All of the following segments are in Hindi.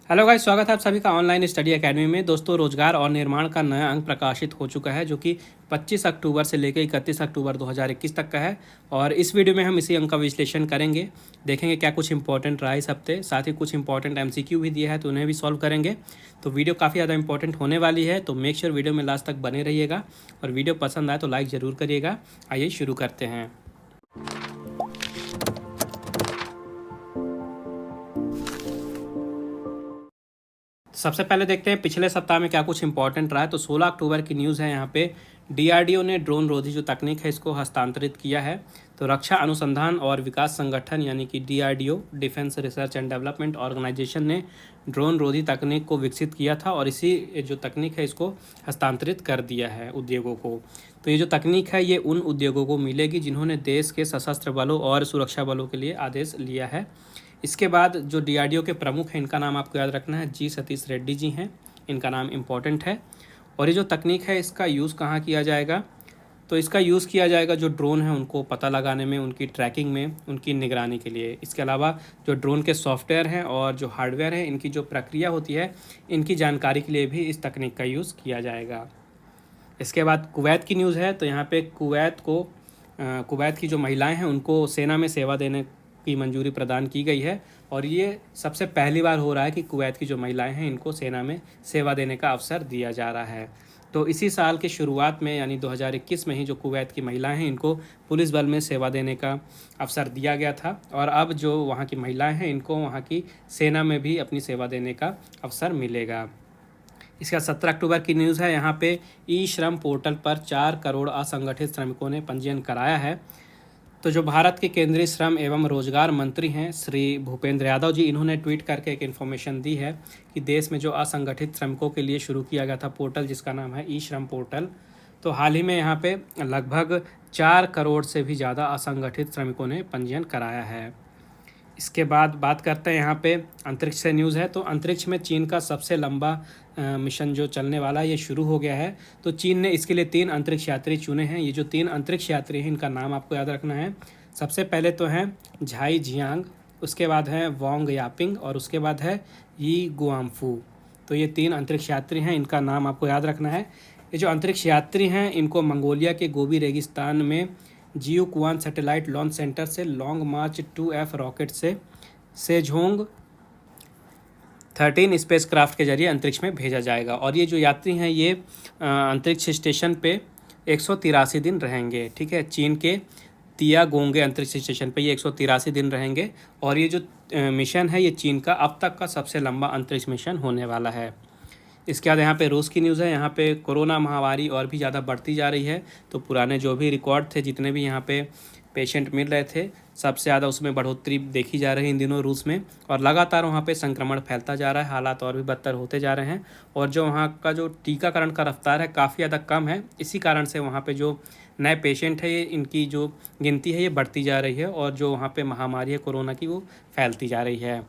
हेलो गाइस, स्वागत है आप सभी का ऑनलाइन स्टडी एकेडमी में। दोस्तों, रोजगार और निर्माण का नया अंक प्रकाशित हो चुका है जो कि 25 अक्टूबर से लेकर 31 अक्टूबर 2021 तक का है। और इस वीडियो में हम इसी अंक का विश्लेषण करेंगे, देखेंगे क्या कुछ इंपॉर्टेंट रहा इस हफ्ते। साथ ही कुछ इंपॉर्टेंट एमसीक्यू भी दिया है तो उन्हें भी सॉल्व करेंगे। तो वीडियो काफ़ी ज़्यादा इंपॉर्टेंट होने वाली है, तो मेक श्योर वीडियो में लास्ट तक बने रहिएगा। और वीडियो पसंद आए तो लाइक ज़रूर करिएगा। आइए शुरू करते हैं। सबसे पहले देखते हैं पिछले सप्ताह में क्या कुछ इंपॉर्टेंट रहा है। तो 16 अक्टूबर की न्यूज़ है। यहाँ पे डीआरडीओ ने ड्रोन रोधी जो तकनीक है इसको हस्तांतरित किया है। तो रक्षा अनुसंधान और विकास संगठन यानी कि DRDO, defence research and development organisation ने ड्रोन रोधी तकनीक को विकसित किया था और इसी जो तकनीक है इसको हस्तांतरित कर दिया है उद्योगों को। तो ये जो तकनीक है ये उन उद्योगों को मिलेगी जिन्होंने देश के सशस्त्र बलों और सुरक्षा बलों के लिए आदेश लिया है। इसके बाद जो डीआरडीओ के प्रमुख हैं इनका नाम आपको याद रखना है, जी सतीश रेड्डी जी हैं। इनका नाम इम्पॉर्टेंट है। और ये जो तकनीक है इसका यूज़ कहाँ किया जाएगा? तो इसका यूज़ किया जाएगा जो ड्रोन है उनको पता लगाने में, उनकी ट्रैकिंग में, उनकी निगरानी के लिए। इसके अलावा जो ड्रोन के सॉफ्टवेयर हैं और जो हार्डवेयर है इनकी जो प्रक्रिया होती है इनकी जानकारी के लिए भी इस तकनीक का यूज़ किया जाएगा। इसके बाद कुवैत की न्यूज़ है। तो यहाँ पे कुवैत की जो महिलाएं हैं उनको सेना में सेवा देने की मंजूरी प्रदान की गई है। और ये सबसे पहली बार हो रहा है कि कुवैत की जो महिलाएं हैं इनको सेना में सेवा देने का अवसर दिया जा रहा है। तो इसी साल के शुरुआत में यानी 2021 में ही जो कुवैत की महिलाएं हैं इनको पुलिस बल में सेवा देने का अवसर दिया गया था। और अब जो वहाँ की महिलाएं हैं इनको वहाँ की सेना में भी अपनी सेवा देने का अवसर मिलेगा। इसका 17 अक्टूबर की न्यूज़ है। यहाँ पे ई श्रम पोर्टल पर 4 करोड़ असंगठित श्रमिकों ने पंजीयन कराया है। तो जो भारत के केंद्रीय श्रम एवं रोजगार मंत्री हैं श्री भूपेंद्र यादव जी, इन्होंने ट्वीट करके एक इन्फॉर्मेशन दी है कि देश में जो असंगठित श्रमिकों के लिए शुरू किया गया था पोर्टल जिसका नाम है ई श्रम पोर्टल, तो हाल ही में यहाँ पे लगभग 4 करोड़ से भी ज़्यादा असंगठित श्रमिकों ने पंजीयन कराया है। इसके बाद बात करते हैं यहाँ पे अंतरिक्ष से न्यूज़ है। तो अंतरिक्ष में चीन का सबसे लंबा मिशन जो चलने वाला है ये शुरू हो गया है। तो चीन ने इसके लिए 3 अंतरिक्ष यात्री चुने हैं। ये जो 3 अंतरिक्ष यात्री हैं इनका नाम आपको याद रखना है। सबसे पहले तो हैं झाई जियांग, उसके बाद है वोंग यापिंग और उसके बाद है यी गुआमफू। तो ये 3 अंतरिक्ष यात्री हैं, इनका नाम आपको याद रखना है। ये जो अंतरिक्ष यात्री हैं इनको मंगोलिया के गोबी रेगिस्तान में जियोक्वान सैटेलाइट लॉन्च सेंटर से लॉन्ग मार्च 2F रॉकेट से सेजोंग 13 स्पेसक्राफ्ट के जरिए अंतरिक्ष में भेजा जाएगा। और ये जो यात्री हैं ये अंतरिक्ष स्टेशन पे 183 दिन रहेंगे। ठीक है, चीन के तियागोंगे अंतरिक्ष स्टेशन पे ये 183 दिन रहेंगे। और ये जो मिशन है ये चीन का अब तक का सबसे लंबा अंतरिक्ष मिशन होने वाला है। इसके बाद यहाँ पे रूस की न्यूज़ है। यहाँ पे कोरोना महामारी और भी ज़्यादा बढ़ती जा रही है। तो पुराने जो भी रिकॉर्ड थे, जितने भी यहाँ पे पेशेंट मिल रहे थे, सबसे ज़्यादा उसमें बढ़ोतरी देखी जा रही है इन दिनों रूस में। और लगातार वहाँ पे संक्रमण फैलता जा रहा है, हालात और भी बदतर होते जा रहे हैं। और जो वहाँ का जो टीकाकरण का रफ्तार है काफ़ी ज़्यादा कम है। इसी कारण से वहाँ पे जो नए पेशेंट है इनकी जो गिनती है ये बढ़ती जा रही है और जो वहाँ पर महामारी है कोरोना की वो फैलती जा रही है।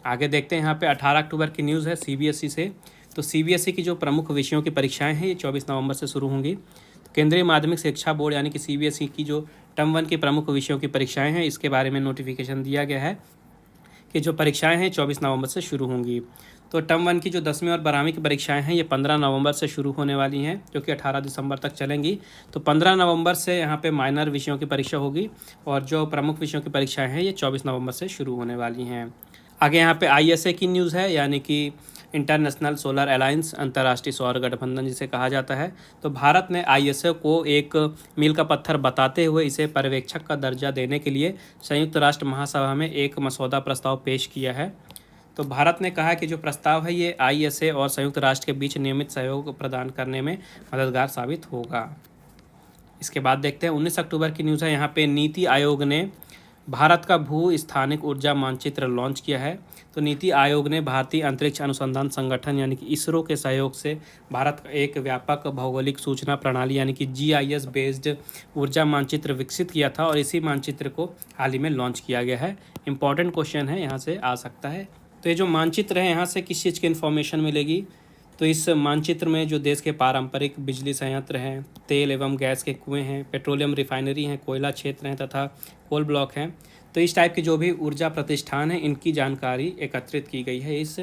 आगे देखते हैं यहाँ पर 18 अक्टूबर की न्यूज़ है CBSE से। तो CBSE की जो प्रमुख विषयों की परीक्षाएं हैं ये 24 नवंबर से शुरू होंगी। तो केंद्रीय माध्यमिक शिक्षा बोर्ड यानी कि CBSE की जो टर्म 1 की प्रमुख विषयों की परीक्षाएं हैं इसके बारे में नोटिफिकेशन दिया गया है कि जो परीक्षाएं हैं 24 नवंबर से शुरू होंगी। तो टर्म 1 की जो 10वीं और 12वीं की परीक्षाएं हैं ये 15 नवंबर से शुरू होने वाली हैं जो कि 18 दिसंबर तक चलेंगी। तो 15 नवंबर से यहाँ पे माइनर विषयों की परीक्षा होगी और जो प्रमुख विषयों की परीक्षाएँ हैं ये 24 नवंबर से शुरू होने वाली हैं। आगे यहाँ पे ISA की न्यूज़ है, यानी कि इंटरनेशनल सोलर अलायंस, अंतर्राष्ट्रीय सौर गठबंधन जिसे कहा जाता है। तो भारत ने ISA को एक मील का पत्थर बताते हुए इसे पर्यवेक्षक का दर्जा देने के लिए संयुक्त राष्ट्र महासभा में एक मसौदा प्रस्ताव पेश किया है। तो भारत ने कहा कि जो प्रस्ताव है ये ISA और संयुक्त राष्ट्र के बीच नियमित सहयोग प्रदान करने में मददगार साबित होगा। इसके बाद देखते हैं 19 अक्टूबर की न्यूज़ है। यहाँ पे नीति आयोग ने भारत का भू स्थानिक ऊर्जा मानचित्र लॉन्च किया है। तो नीति आयोग ने भारतीय अंतरिक्ष अनुसंधान संगठन यानी कि इसरो के सहयोग से भारत का एक व्यापक भौगोलिक सूचना प्रणाली यानी कि GIS बेस्ड ऊर्जा मानचित्र विकसित किया था और इसी मानचित्र को हाल ही में लॉन्च किया गया है। इंपॉर्टेंट क्वेश्चन है, यहाँ से आ सकता है। तो ये जो मानचित्र है यहाँ से किस चीज़ की इन्फॉर्मेशन मिलेगी? तो इस मानचित्र में जो देश के पारंपरिक बिजली संयंत्र हैं, तेल एवं गैस के कुएं हैं, पेट्रोलियम रिफाइनरी हैं, कोयला क्षेत्र हैं तथा कोल ब्लॉक हैं, तो इस टाइप के जो भी ऊर्जा प्रतिष्ठान हैं इनकी जानकारी एकत्रित की गई है इस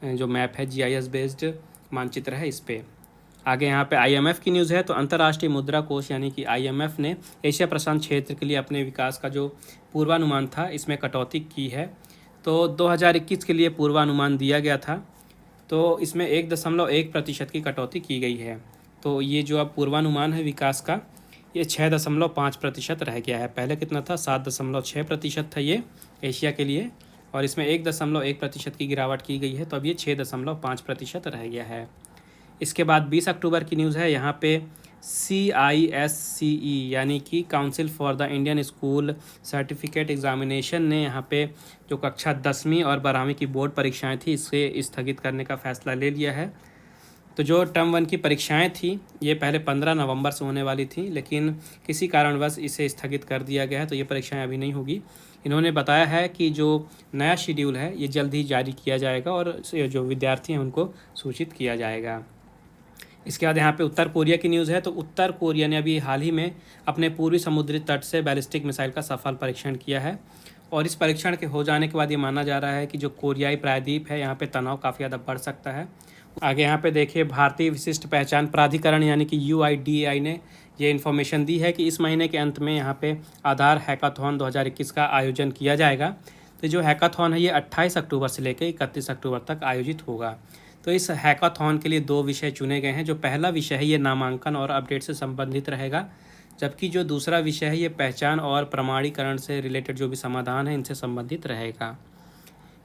जो मैप है GIS बेस्ड मानचित्र है इस पे। आगे यहाँ पे IMF की न्यूज़ है। तो अंतर्राष्ट्रीय मुद्रा कोष यानी कि IMF ने एशिया प्रशांत क्षेत्र के लिए अपने विकास का जो पूर्वानुमान था इसमें कटौती की है। तो 2021 के लिए पूर्वानुमान दिया गया था, तो इसमें 1.1% की कटौती की गई है। तो ये जो अब पूर्वानुमान है विकास का, ये 6.5% रह गया है। पहले कितना था, 7.6% था ये एशिया के लिए, और इसमें 1.1% की गिरावट की गई है। तो अब ये 6.5% रह गया है। इसके बाद 20 अक्टूबर की न्यूज़ है। यहाँ पे CISCE यानी कि council for the Indian school certificate examination ने यहाँ पे जो कक्षा 10वीं और 12वीं की बोर्ड परीक्षाएं थी इसे स्थगित करने का फैसला ले लिया है। तो जो टर्म 1 की परीक्षाएं थी ये पहले 15 नवंबर से होने वाली थी, लेकिन किसी कारणवश इसे स्थगित कर दिया गया है, तो ये परीक्षाएं अभी नहीं होगी। इन्होंने बताया है कि जो नया शेड्यूल है ये जल्द ही जारी किया जाएगा और जो विद्यार्थी हैं उनको सूचित किया जाएगा। इसके बाद यहाँ पे उत्तर कोरिया की न्यूज़ है। तो उत्तर कोरिया ने अभी हाल ही में अपने पूर्वी समुद्री तट से बैलिस्टिक मिसाइल का सफल परीक्षण किया है, और इस परीक्षण के हो जाने के बाद ये माना जा रहा है कि जो कोरियाई प्रायद्वीप है यहाँ पे तनाव काफ़ी ज़्यादा बढ़ सकता है। आगे यहाँ पे देखिए, भारतीय विशिष्ट पहचान प्राधिकरण यानी कि UIDAI ने ये इन्फॉर्मेशन दी है कि इस महीने के अंत में यहाँ पे आधार हैकाथॉन 2021 का आयोजन किया जाएगा। तो जो हैकाथॉन है ये 28 अक्टूबर से लेकर 31 अक्टूबर तक आयोजित होगा। तो इस हैकाथॉन के लिए 2 विषय चुने गए हैं। जो पहला विषय है ये नामांकन और अपडेट से संबंधित रहेगा, जबकि जो दूसरा विषय है ये पहचान और प्रमाणीकरण से रिलेटेड जो भी समाधान है इनसे संबंधित रहेगा।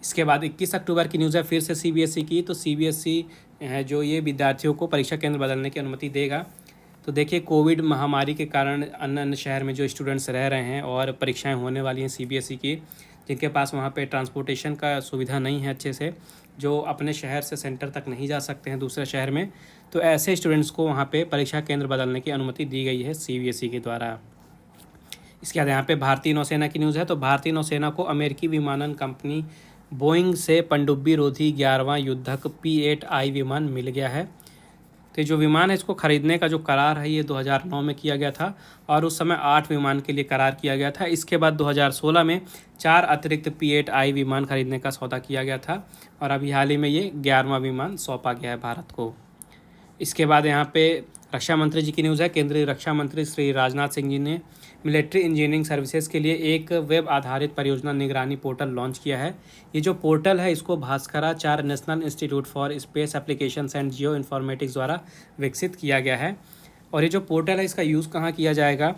इसके बाद 21 अक्टूबर की न्यूज़ है फिर से CBSE की। तो CBSE है जो ये विद्यार्थियों को परीक्षा केंद्र बदलने की अनुमति देगा। तो देखिए, कोविड महामारी के कारण अन्य शहर में जो स्टूडेंट्स रह रहे हैं और परीक्षाएं होने वाली हैं CBSE की, जिनके पास वहाँ पे ट्रांसपोर्टेशन का सुविधा नहीं है अच्छे से, जो अपने शहर से सेंटर तक नहीं जा सकते हैं दूसरे शहर में, तो ऐसे स्टूडेंट्स को वहाँ पे परीक्षा केंद्र बदलने की अनुमति दी गई है CBSE के द्वारा। इसके बाद यहाँ पे भारतीय नौसेना की न्यूज़ है। तो भारतीय नौसेना को अमेरिकी विमानन कंपनी बोइंग से पनडुब्बी रोधी 11वां युद्धक P-8I विमान मिल गया है। तो जो विमान है इसको खरीदने का जो करार है ये 2009 में किया गया था, और उस समय 8 विमान के लिए करार किया गया था। इसके बाद 2016 में 4 अतिरिक्त P-8I विमान खरीदने का सौदा किया गया था, और अभी हाल ही में ये 11वां विमान सौंपा गया है भारत को। इसके बाद यहाँ पे रक्षा मंत्री जी की न्यूज़ है। केंद्रीय रक्षा मंत्री श्री राजनाथ सिंह जी ने मिलिट्री इंजीनियरिंग सर्विसेज के लिए एक वेब आधारित परियोजना निगरानी पोर्टल लॉन्च किया है। ये जो पोर्टल है इसको Bhaskaracharya national institute for space applications and geo informatics द्वारा विकसित किया गया है। और ये जो पोर्टल है इसका यूज़ कहाँ किया जाएगा,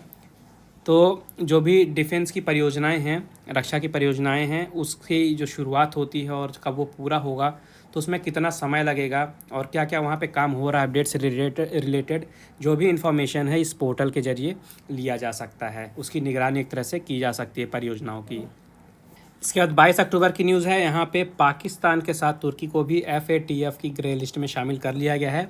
तो जो भी डिफेंस की परियोजनाएं हैं, रक्षा की परियोजनाएं हैं, उसकी जो शुरुआत होती है और कब वो पूरा होगा, तो उसमें कितना समय लगेगा और क्या क्या वहाँ पे काम हो रहा है, अपडेट से रिलेटेड जो भी इन्फॉर्मेशन है इस पोर्टल के ज़रिए लिया जा सकता है। उसकी निगरानी एक तरह से की जा सकती है परियोजनाओं की। इसके बाद 22 अक्टूबर की न्यूज़ है। यहाँ पे पाकिस्तान के साथ तुर्की को भी FATF की ग्रे लिस्ट में शामिल कर लिया गया है।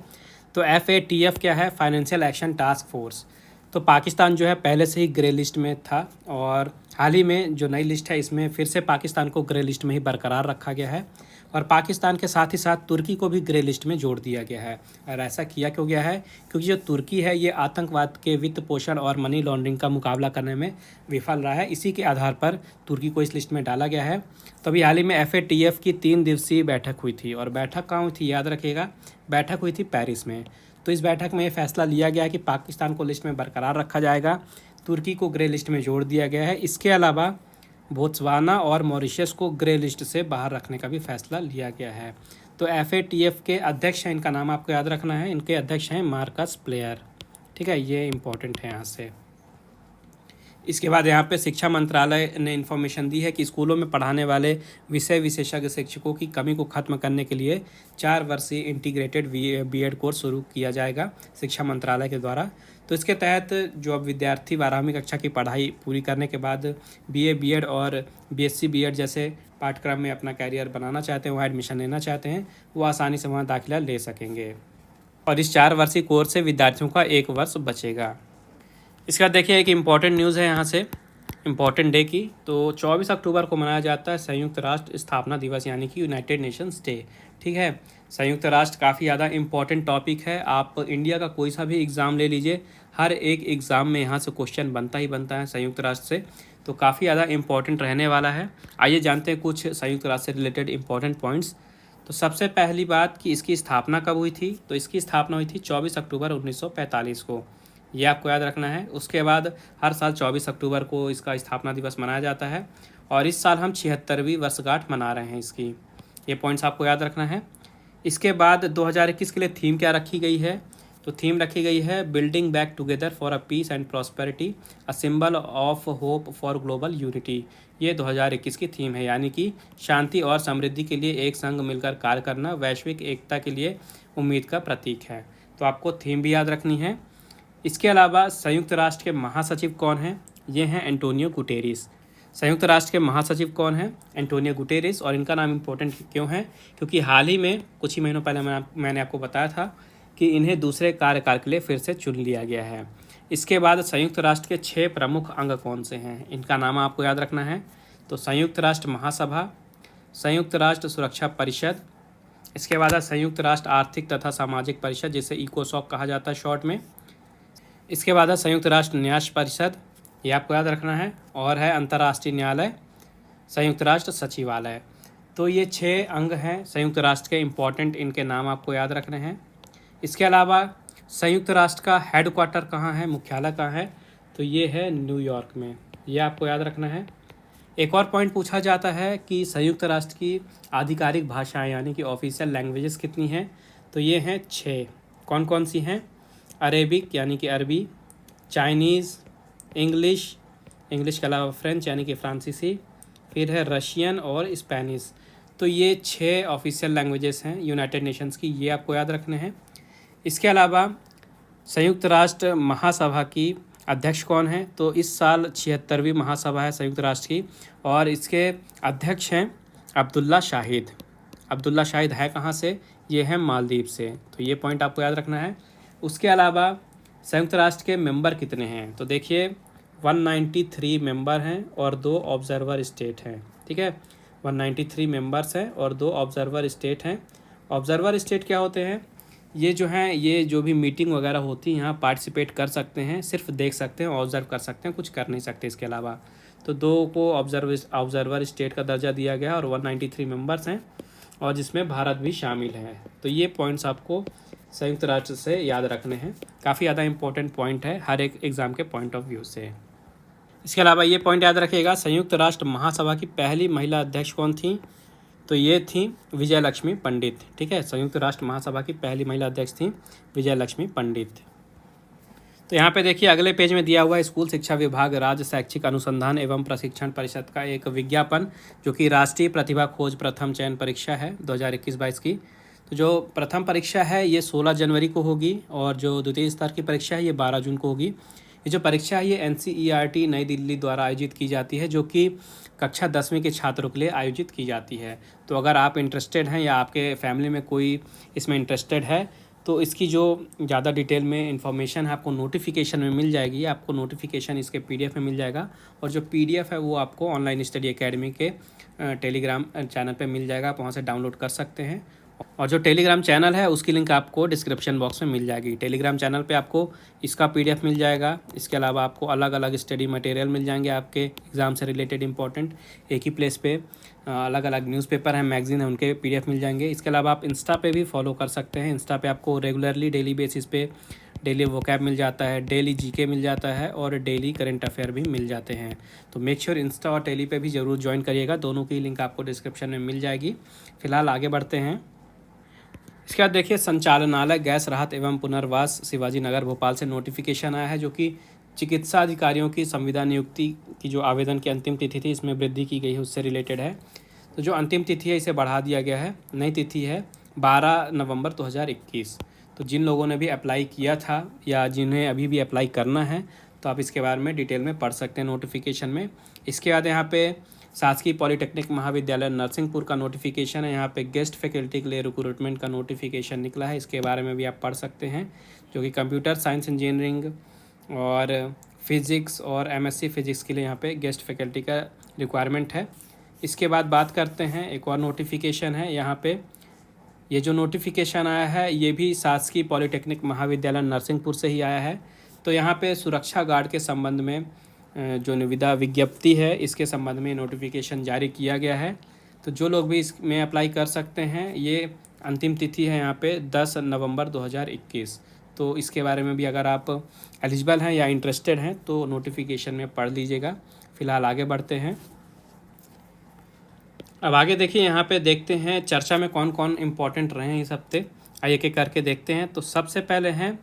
तो FATF क्या है, फाइनेंशियल एक्शन टास्क फोर्स। तो पाकिस्तान जो है पहले से ही ग्रे लिस्ट में था, और हाल ही में जो नई लिस्ट है इसमें फिर से पाकिस्तान को ग्रे लिस्ट में ही बरकरार रखा गया है, और पाकिस्तान के साथ ही साथ तुर्की को भी ग्रे लिस्ट में जोड़ दिया गया है। और ऐसा किया क्यों गया है, क्योंकि जो तुर्की है ये आतंकवाद के वित्त पोषण और मनी लॉन्ड्रिंग का मुकाबला करने में विफल रहा है। इसी के आधार पर तुर्की को इस लिस्ट में डाला गया है। तो अभी हाल ही में FATF की 3 दिवसीय बैठक हुई थी, और बैठक कहाँ हुई थी याद रखिएगा, बैठक हुई थी पेरिस में। तो इस बैठक में ये फैसला लिया गया कि पाकिस्तान को लिस्ट में बरकरार रखा जाएगा, तुर्की को ग्रे लिस्ट में जोड़ दिया गया है। इसके अलावा बोत्सवाना और मॉरिशस को ग्रे लिस्ट से बाहर रखने का भी फैसला लिया गया है। तो FATF के अध्यक्ष हैं, इनका नाम आपको याद रखना है, इनके अध्यक्ष हैं मार्कस प्लेयर। ठीक है, ये इम्पोर्टेंट है यहाँ से। इसके बाद यहाँ पे शिक्षा मंत्रालय ने इन्फॉर्मेशन दी है कि स्कूलों में पढ़ाने वाले विषय विशेषज्ञ शिक्षकों की कमी को खत्म करने के लिए 4 वर्षीय इंटीग्रेटेड B.Ed कोर्स शुरू किया जाएगा शिक्षा मंत्रालय के द्वारा। तो इसके तहत जो अब विद्यार्थी 12वीं कक्षा की पढ़ाई पूरी करने के बाद BA B.Ed और BSc B.Ed जैसे पाठ्यक्रम में अपना कैरियर बनाना चाहते हैं, वहाँ एडमिशन लेना चाहते हैं, वो आसानी से वहाँ दाखिला ले सकेंगे। और इस 4 वर्षीय कोर्स से विद्यार्थियों का 1 वर्ष बचेगा। इसके बाद देखिए एक इम्पॉर्टेंट न्यूज़ है यहाँ से, इम्पॉर्टेंट डे की। तो 24 अक्टूबर को मनाया जाता है संयुक्त राष्ट्र स्थापना दिवस यानी कि यूनाइटेड नेशंस डे। ठीक है, संयुक्त राष्ट्र काफ़ी ज़्यादा इम्पॉर्टेंट टॉपिक है। आप इंडिया का कोई सा भी एग्ज़ाम ले लीजिए, हर एक एग्ज़ाम में यहाँ से क्वेश्चन बनता ही बनता है संयुक्त राष्ट्र से, तो काफ़ी ज़्यादा इम्पॉर्टेंट रहने वाला है। आइए जानते हैं कुछ संयुक्त राष्ट्र से रिलेटेड इम्पॉर्टेंट पॉइंट्स। तो सबसे पहली बात कि इसकी स्थापना कब हुई थी, तो इसकी स्थापना हुई थी 24 अक्टूबर 1945 को, ये आपको याद रखना है। उसके बाद हर साल 24 अक्टूबर को इसका स्थापना दिवस मनाया जाता है और इस साल हम 76वीं वर्षगांठ मना रहे हैं इसकी, ये पॉइंट्स आपको याद रखना है। इसके बाद 2021 के लिए थीम क्या रखी गई है, तो थीम रखी गई है building back together for a peace and prosperity, a symbol of hope for global unity. ये 2021 की थीम है, यानी कि शांति और समृद्धि के लिए एक संग मिलकर कार्य करना वैश्विक एकता के लिए उम्मीद का प्रतीक है। तो आपको थीम भी याद रखनी है। इसके अलावा संयुक्त राष्ट्र के महासचिव कौन हैं, ये हैं एंटोनियो गुटेरेस। संयुक्त राष्ट्र के महासचिव कौन हैं, एंटोनियो गुटेरेस। और इनका नाम इम्पोर्टेंट क्यों है, क्योंकि हाल ही में कुछ ही महीनों पहले मैंने आपको बताया था कि इन्हें दूसरे कार्यकाल के लिए फिर से चुन लिया गया है। इसके बाद संयुक्त राष्ट्र के 6 प्रमुख अंग कौन से हैं, इनका नाम आपको याद रखना है। तो संयुक्त राष्ट्र महासभा, संयुक्त राष्ट्र सुरक्षा परिषद, इसके बाद संयुक्त राष्ट्र आर्थिक तथा सामाजिक परिषद जिसे इकोसॉक कहा जाता है शॉर्ट में, इसके बाद है संयुक्त राष्ट्र न्याय परिषद, ये आपको याद रखना है, और है अंतर्राष्ट्रीय न्यायालय, संयुक्त राष्ट्र सचिवालय। तो ये 6 अंग हैं संयुक्त राष्ट्र के, इम्पॉर्टेंट इनके नाम आपको याद रखने हैं। इसके अलावा संयुक्त राष्ट्र का हेडक्वार्टर कहाँ है, मुख्यालय कहाँ है, तो ये है न्यूयॉर्क में, ये आपको याद रखना है। एक और पॉइंट पूछा जाता है कि संयुक्त राष्ट्र की आधिकारिक भाषाएं यानी कि ऑफिशियल लैंग्वेजेस कितनी हैं, तो ये हैं 6। कौन कौन सी हैं, अरेबिक यानी कि अरबी, चाइनीज़, इंग्लिश, इंग्लिश के अलावा फ्रेंच यानी कि फ्रांसीसी, फिर है रशियन और स्पेनिश। तो ये 6 ऑफिशियल लैंग्वेजेस हैं यूनाइटेड नेशंस की, ये आपको याद रखने हैं। इसके अलावा संयुक्त राष्ट्र महासभा की अध्यक्ष कौन है, तो इस साल 76वीं महासभा है संयुक्त राष्ट्र की और इसके अध्यक्ष हैं अब्दुल्ला शाहिद। अब्दुल्ला शाहिद है कहाँ से, ये है मालदीव से, तो ये पॉइंट आपको याद रखना है। उसके अलावा संयुक्त राष्ट्र के मेंबर कितने हैं, तो देखिए 193 मेंबर हैं और 2 ऑब्जर्वर स्टेट हैं, ठीक है। 193 मेंबर्स हैं और 2 ऑब्जर्वर स्टेट हैं। ऑब्जर्वर स्टेट क्या होते हैं, ये जो हैं ये जो भी मीटिंग वगैरह होती है यहाँ पार्टिसिपेट कर सकते हैं, सिर्फ देख सकते हैं, ऑब्जर्व कर सकते हैं, कुछ कर नहीं सकते इसके अलावा। तो 2 को ऑब्जर्वर स्टेट का दर्जा दिया गया और 193 मेंबर्स हैं और जिसमें भारत भी शामिल है। तो ये पॉइंट्स आपको संयुक्त राष्ट्र से याद रखने हैं, काफ़ी ज़्यादा इंपॉर्टेंट पॉइंट है हर एक एग्ज़ाम के पॉइंट ऑफ व्यू से। इसके अलावा ये पॉइंट याद रखिएगा, संयुक्त राष्ट्र महासभा की पहली महिला अध्यक्ष कौन थी, तो ये थी विजय लक्ष्मी पंडित, ठीक है। संयुक्त राष्ट्र महासभा की पहली महिला अध्यक्ष थी विजय लक्ष्मी पंडित। तो यहाँ पे देखिए अगले पेज में दिया हुआ है स्कूल शिक्षा विभाग राज्य शैक्षिक अनुसंधान एवं प्रशिक्षण परिषद का एक विज्ञापन, जो कि राष्ट्रीय प्रतिभा खोज प्रथम चयन परीक्षा है 2021-22 की। तो जो प्रथम परीक्षा है ये 16 जनवरी को होगी और जो द्वितीय स्तर की परीक्षा है ये 12 जून को होगी। ये जो परीक्षा है ये NCERT नई दिल्ली द्वारा आयोजित की जाती है, जो कि कक्षा 10वीं के छात्रों के लिए आयोजित की जाती है। तो अगर आप इंटरेस्टेड हैं या आपके फैमिली में कोई इसमें इंटरेस्टेड है तो इसकी जो ज़्यादा डिटेल में इंफॉर्मेशन है आपको नोटिफिकेशन में मिल जाएगी, आपको नोटिफिकेशन इसके PDF में मिल जाएगा और जो PDF है वो आपको ऑनलाइन स्टडी एकेडमी के टेलीग्राम चैनल पे मिल जाएगा, आप वहाँ से डाउनलोड कर सकते हैं। और जो टेलीग्राम चैनल है उसकी लिंक आपको डिस्क्रिप्शन बॉक्स में मिल जाएगी। टेलीग्राम चैनल पे आपको इसका PDF मिल जाएगा, इसके अलावा आपको अलग अलग स्टडी मटेरियल मिल जाएंगे आपके एग्ज़ाम से रिलेटेड इंपॉर्टेंट, एक ही प्लेस पे अलग अलग न्यूज़पेपर हैं, मैगजीन है, उनके PDF मिल जाएंगे। इसके अलावा आप इंस्टा पे भी फॉलो कर सकते हैं, इंस्टा पे आपको रेगुलरली डेली बेसिस पे डेली वोकैब मिल जाता है, डेली GK मिल जाता है और डेली करंट अफेयर भी मिल जाते हैं। तो मेक श्योर इंस्टा और टेली पे भी ज़रूर ज्वाइन करिएगा, दोनों की लिंक आपको डिस्क्रिप्शन में मिल जाएगी। फिलहाल आगे बढ़ते हैं। इसके बाद देखिए संचालनालय गैस राहत एवं पुनर्वास शिवाजी नगर भोपाल से नोटिफिकेशन आया है, जो कि चिकित्सा अधिकारियों की संविदा नियुक्ति की जो आवेदन की अंतिम तिथि थी इसमें वृद्धि की गई है, उससे रिलेटेड है। तो जो अंतिम तिथि है इसे बढ़ा दिया गया है, नई तिथि है 12 नवंबर 2021। तो जिन लोगों ने भी अप्लाई किया था या जिन्हें अभी भी अप्लाई करना है तो आप इसके बारे में डिटेल में पढ़ सकते हैं नोटिफिकेशन में। इसके बाद यहाँ पे शासकीय पॉलिटेक्निक महाविद्यालय नरसिंहपुर का नोटिफिकेशन है, यहाँ पे गेस्ट फैकल्टी के लिए रिक्रूटमेंट का नोटिफिकेशन निकला है, इसके बारे में भी आप पढ़ सकते हैं, जो कि कंप्यूटर साइंस इंजीनियरिंग और फिज़िक्स और MSc फिज़िक्स के लिए यहाँ पे गेस्ट फैकल्टी का रिक्वायरमेंट है। इसके बाद बात करते हैं एक और नोटिफिकेशन है, यहाँ पे ये जो नोटिफिकेशन आया है ये भी शासकीय पॉलिटेक्निक महाविद्यालय नरसिंहपुर से ही आया है। तो यहाँ पे सुरक्षा गार्ड के संबंध में जो निविदा विज्ञप्ति है इसके संबंध में नोटिफिकेशन जारी किया गया है, तो जो लोग भी इसमें अप्लाई कर सकते हैं, ये अंतिम तिथि है यहाँ पे 10 नवंबर 2021। तो इसके बारे में भी अगर आप एलिजिबल हैं या इंटरेस्टेड हैं तो नोटिफिकेशन में पढ़ लीजिएगा। फिलहाल आगे बढ़ते हैं। अब आगे देखिए, यहाँ पे देखते हैं चर्चा में कौन कौन इम्पोर्टेंट रहे हैं इस हफ्ते। आइए एक एक करके देखते हैं। तो सबसे पहले हैं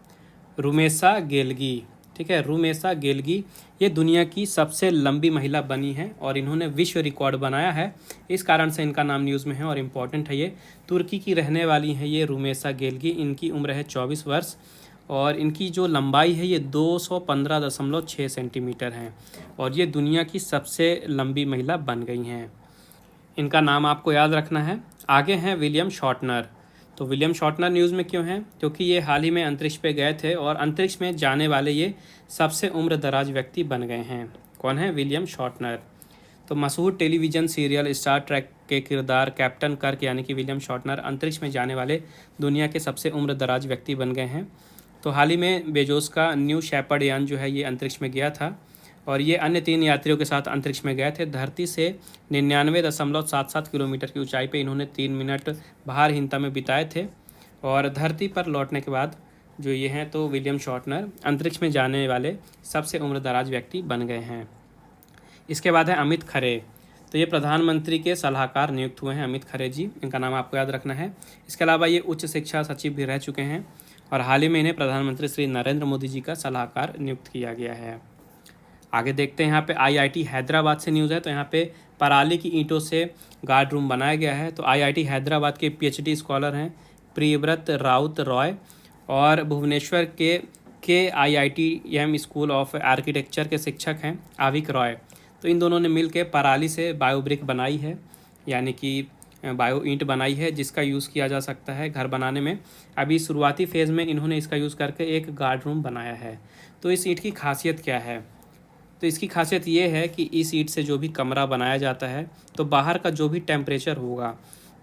रुमेसा गेल्गी। ठीक है, रुमेसा गेल्गी ये दुनिया की सबसे लंबी महिला बनी है और इन्होंने विश्व रिकॉर्ड बनाया है। इस कारण से इनका नाम न्यूज़ में है और इम्पॉर्टेंट है। ये तुर्की की रहने वाली हैं ये रुमेसा गेल्गी। इनकी उम्र है 24 वर्ष और इनकी जो लंबाई है ये 215.6 सेंटीमीटर है और ये दुनिया की सबसे लंबी महिला बन गई हैं। इनका नाम आपको याद रखना है। आगे हैं विलियम शॉर्टनर। तो विलियम शॉर्टनर न्यूज़ में क्यों हैं? क्योंकि ये हाल ही में अंतरिक्ष पे गए थे और अंतरिक्ष में जाने वाले ये सबसे उम्र दराज व्यक्ति बन गए हैं। कौन है? William shortener. तो मशहूर टेलीविज़न सीरियल स्टार ट्रैक के किरदार कैप्टन कर्क यानी कि विलियम शॉर्टनर अंतरिक्ष में जाने वाले दुनिया के सबसे उम्र दराज व्यक्ति बन गए हैं। तो हाल ही में बेजोस का न्यू शेपर्ड यान जो है ये अंतरिक्ष में गया था और ये अन्य 3 यात्रियों के साथ अंतरिक्ष में गए थे। धरती से 99.77 किलोमीटर की ऊंचाई पे इन्होंने 3 मिनट भारहीनता में बिताए थे और धरती पर लौटने के बाद जो ये हैं तो विलियम शॉर्टनर अंतरिक्ष में जाने वाले सबसे उम्रदराज व्यक्ति बन गए हैं। इसके बाद है अमित खरे। तो ये प्रधानमंत्री के सलाहकार नियुक्त हुए हैं अमित खरे जी। इनका नाम आपको याद रखना है। इसके अलावा ये उच्च शिक्षा सचिव भी रह चुके हैं और हाल ही में इन्हें प्रधानमंत्री श्री नरेंद्र मोदी जी का सलाहकार नियुक्त किया गया है। आगे देखते हैं, यहाँ पे आईआईटी हैदराबाद से न्यूज़ है। तो यहाँ पे पराली की ईंटों से गार्ड रूम बनाया गया है। तो आईआईटी हैदराबाद के पीएचडी स्कॉलर हैं प्रियव्रत राउत रॉय और भुवनेश्वर के आईआईटीएम स्कूल ऑफ आर्किटेक्चर के शिक्षक हैं आविक रॉय। तो इन दोनों ने मिल के पराली से बायोब्रिक बनाई है, यानी कि बायो ईंट बनाई है जिसका यूज़ किया जा सकता है घर बनाने में। अभी शुरुआती फेज़ में इन्होंने इसका यूज़ करके एक गार्ड रूम बनाया है। तो इस ईंट की खासियत क्या है? तो इसकी खासियत ये है कि इस ईंट से जो भी कमरा बनाया जाता है तो बाहर का जो भी टेम्परेचर होगा,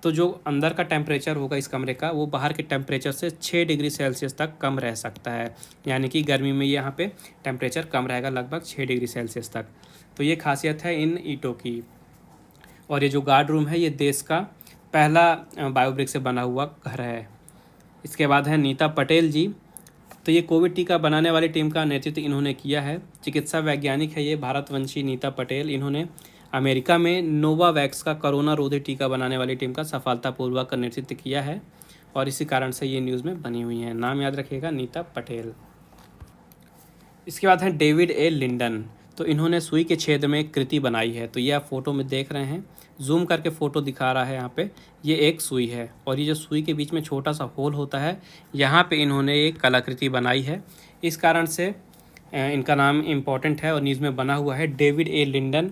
तो जो अंदर का टेम्परेचर होगा इस कमरे का वो बाहर के टेम्परेचर से 6 डिग्री सेल्सियस तक कम रह सकता है। यानी कि गर्मी में यहाँ पे टेम्परेचर कम रहेगा लगभग 6 डिग्री सेल्सियस तक। तो ये खासियत है इन ईंटों की। और ये जो गार्ड रूम है ये देश का पहला बायोब्रिक से बना हुआ घर है। इसके बाद है नीता पटेल जी। तो ये कोविड टीका बनाने वाली टीम का नेतृत्व इन्होंने किया है। चिकित्सा वैज्ञानिक है ये भारतवंशी नीता पटेल। इन्होंने अमेरिका में नोवावैक्स का कोरोना रोधी टीका बनाने वाली टीम का सफलतापूर्वक नेतृत्व किया है और इसी कारण से ये न्यूज़ में बनी हुई हैं। नाम याद रखिएगा, नीता पटेल। इसके बाद है डेविड ए लिंडन। तो इन्होंने सुई के छेद में एक कृति बनाई है। तो ये आप फोटो में देख रहे हैं, जूम करके फ़ोटो दिखा रहा है यहाँ पे। ये एक सुई है और ये जो सुई के बीच में छोटा सा होल होता है यहाँ पे इन्होंने एक कलाकृति बनाई है। इस कारण से इनका नाम इम्पॉर्टेंट है और न्यूज़ में बना हुआ है डेविड ए लिंडन।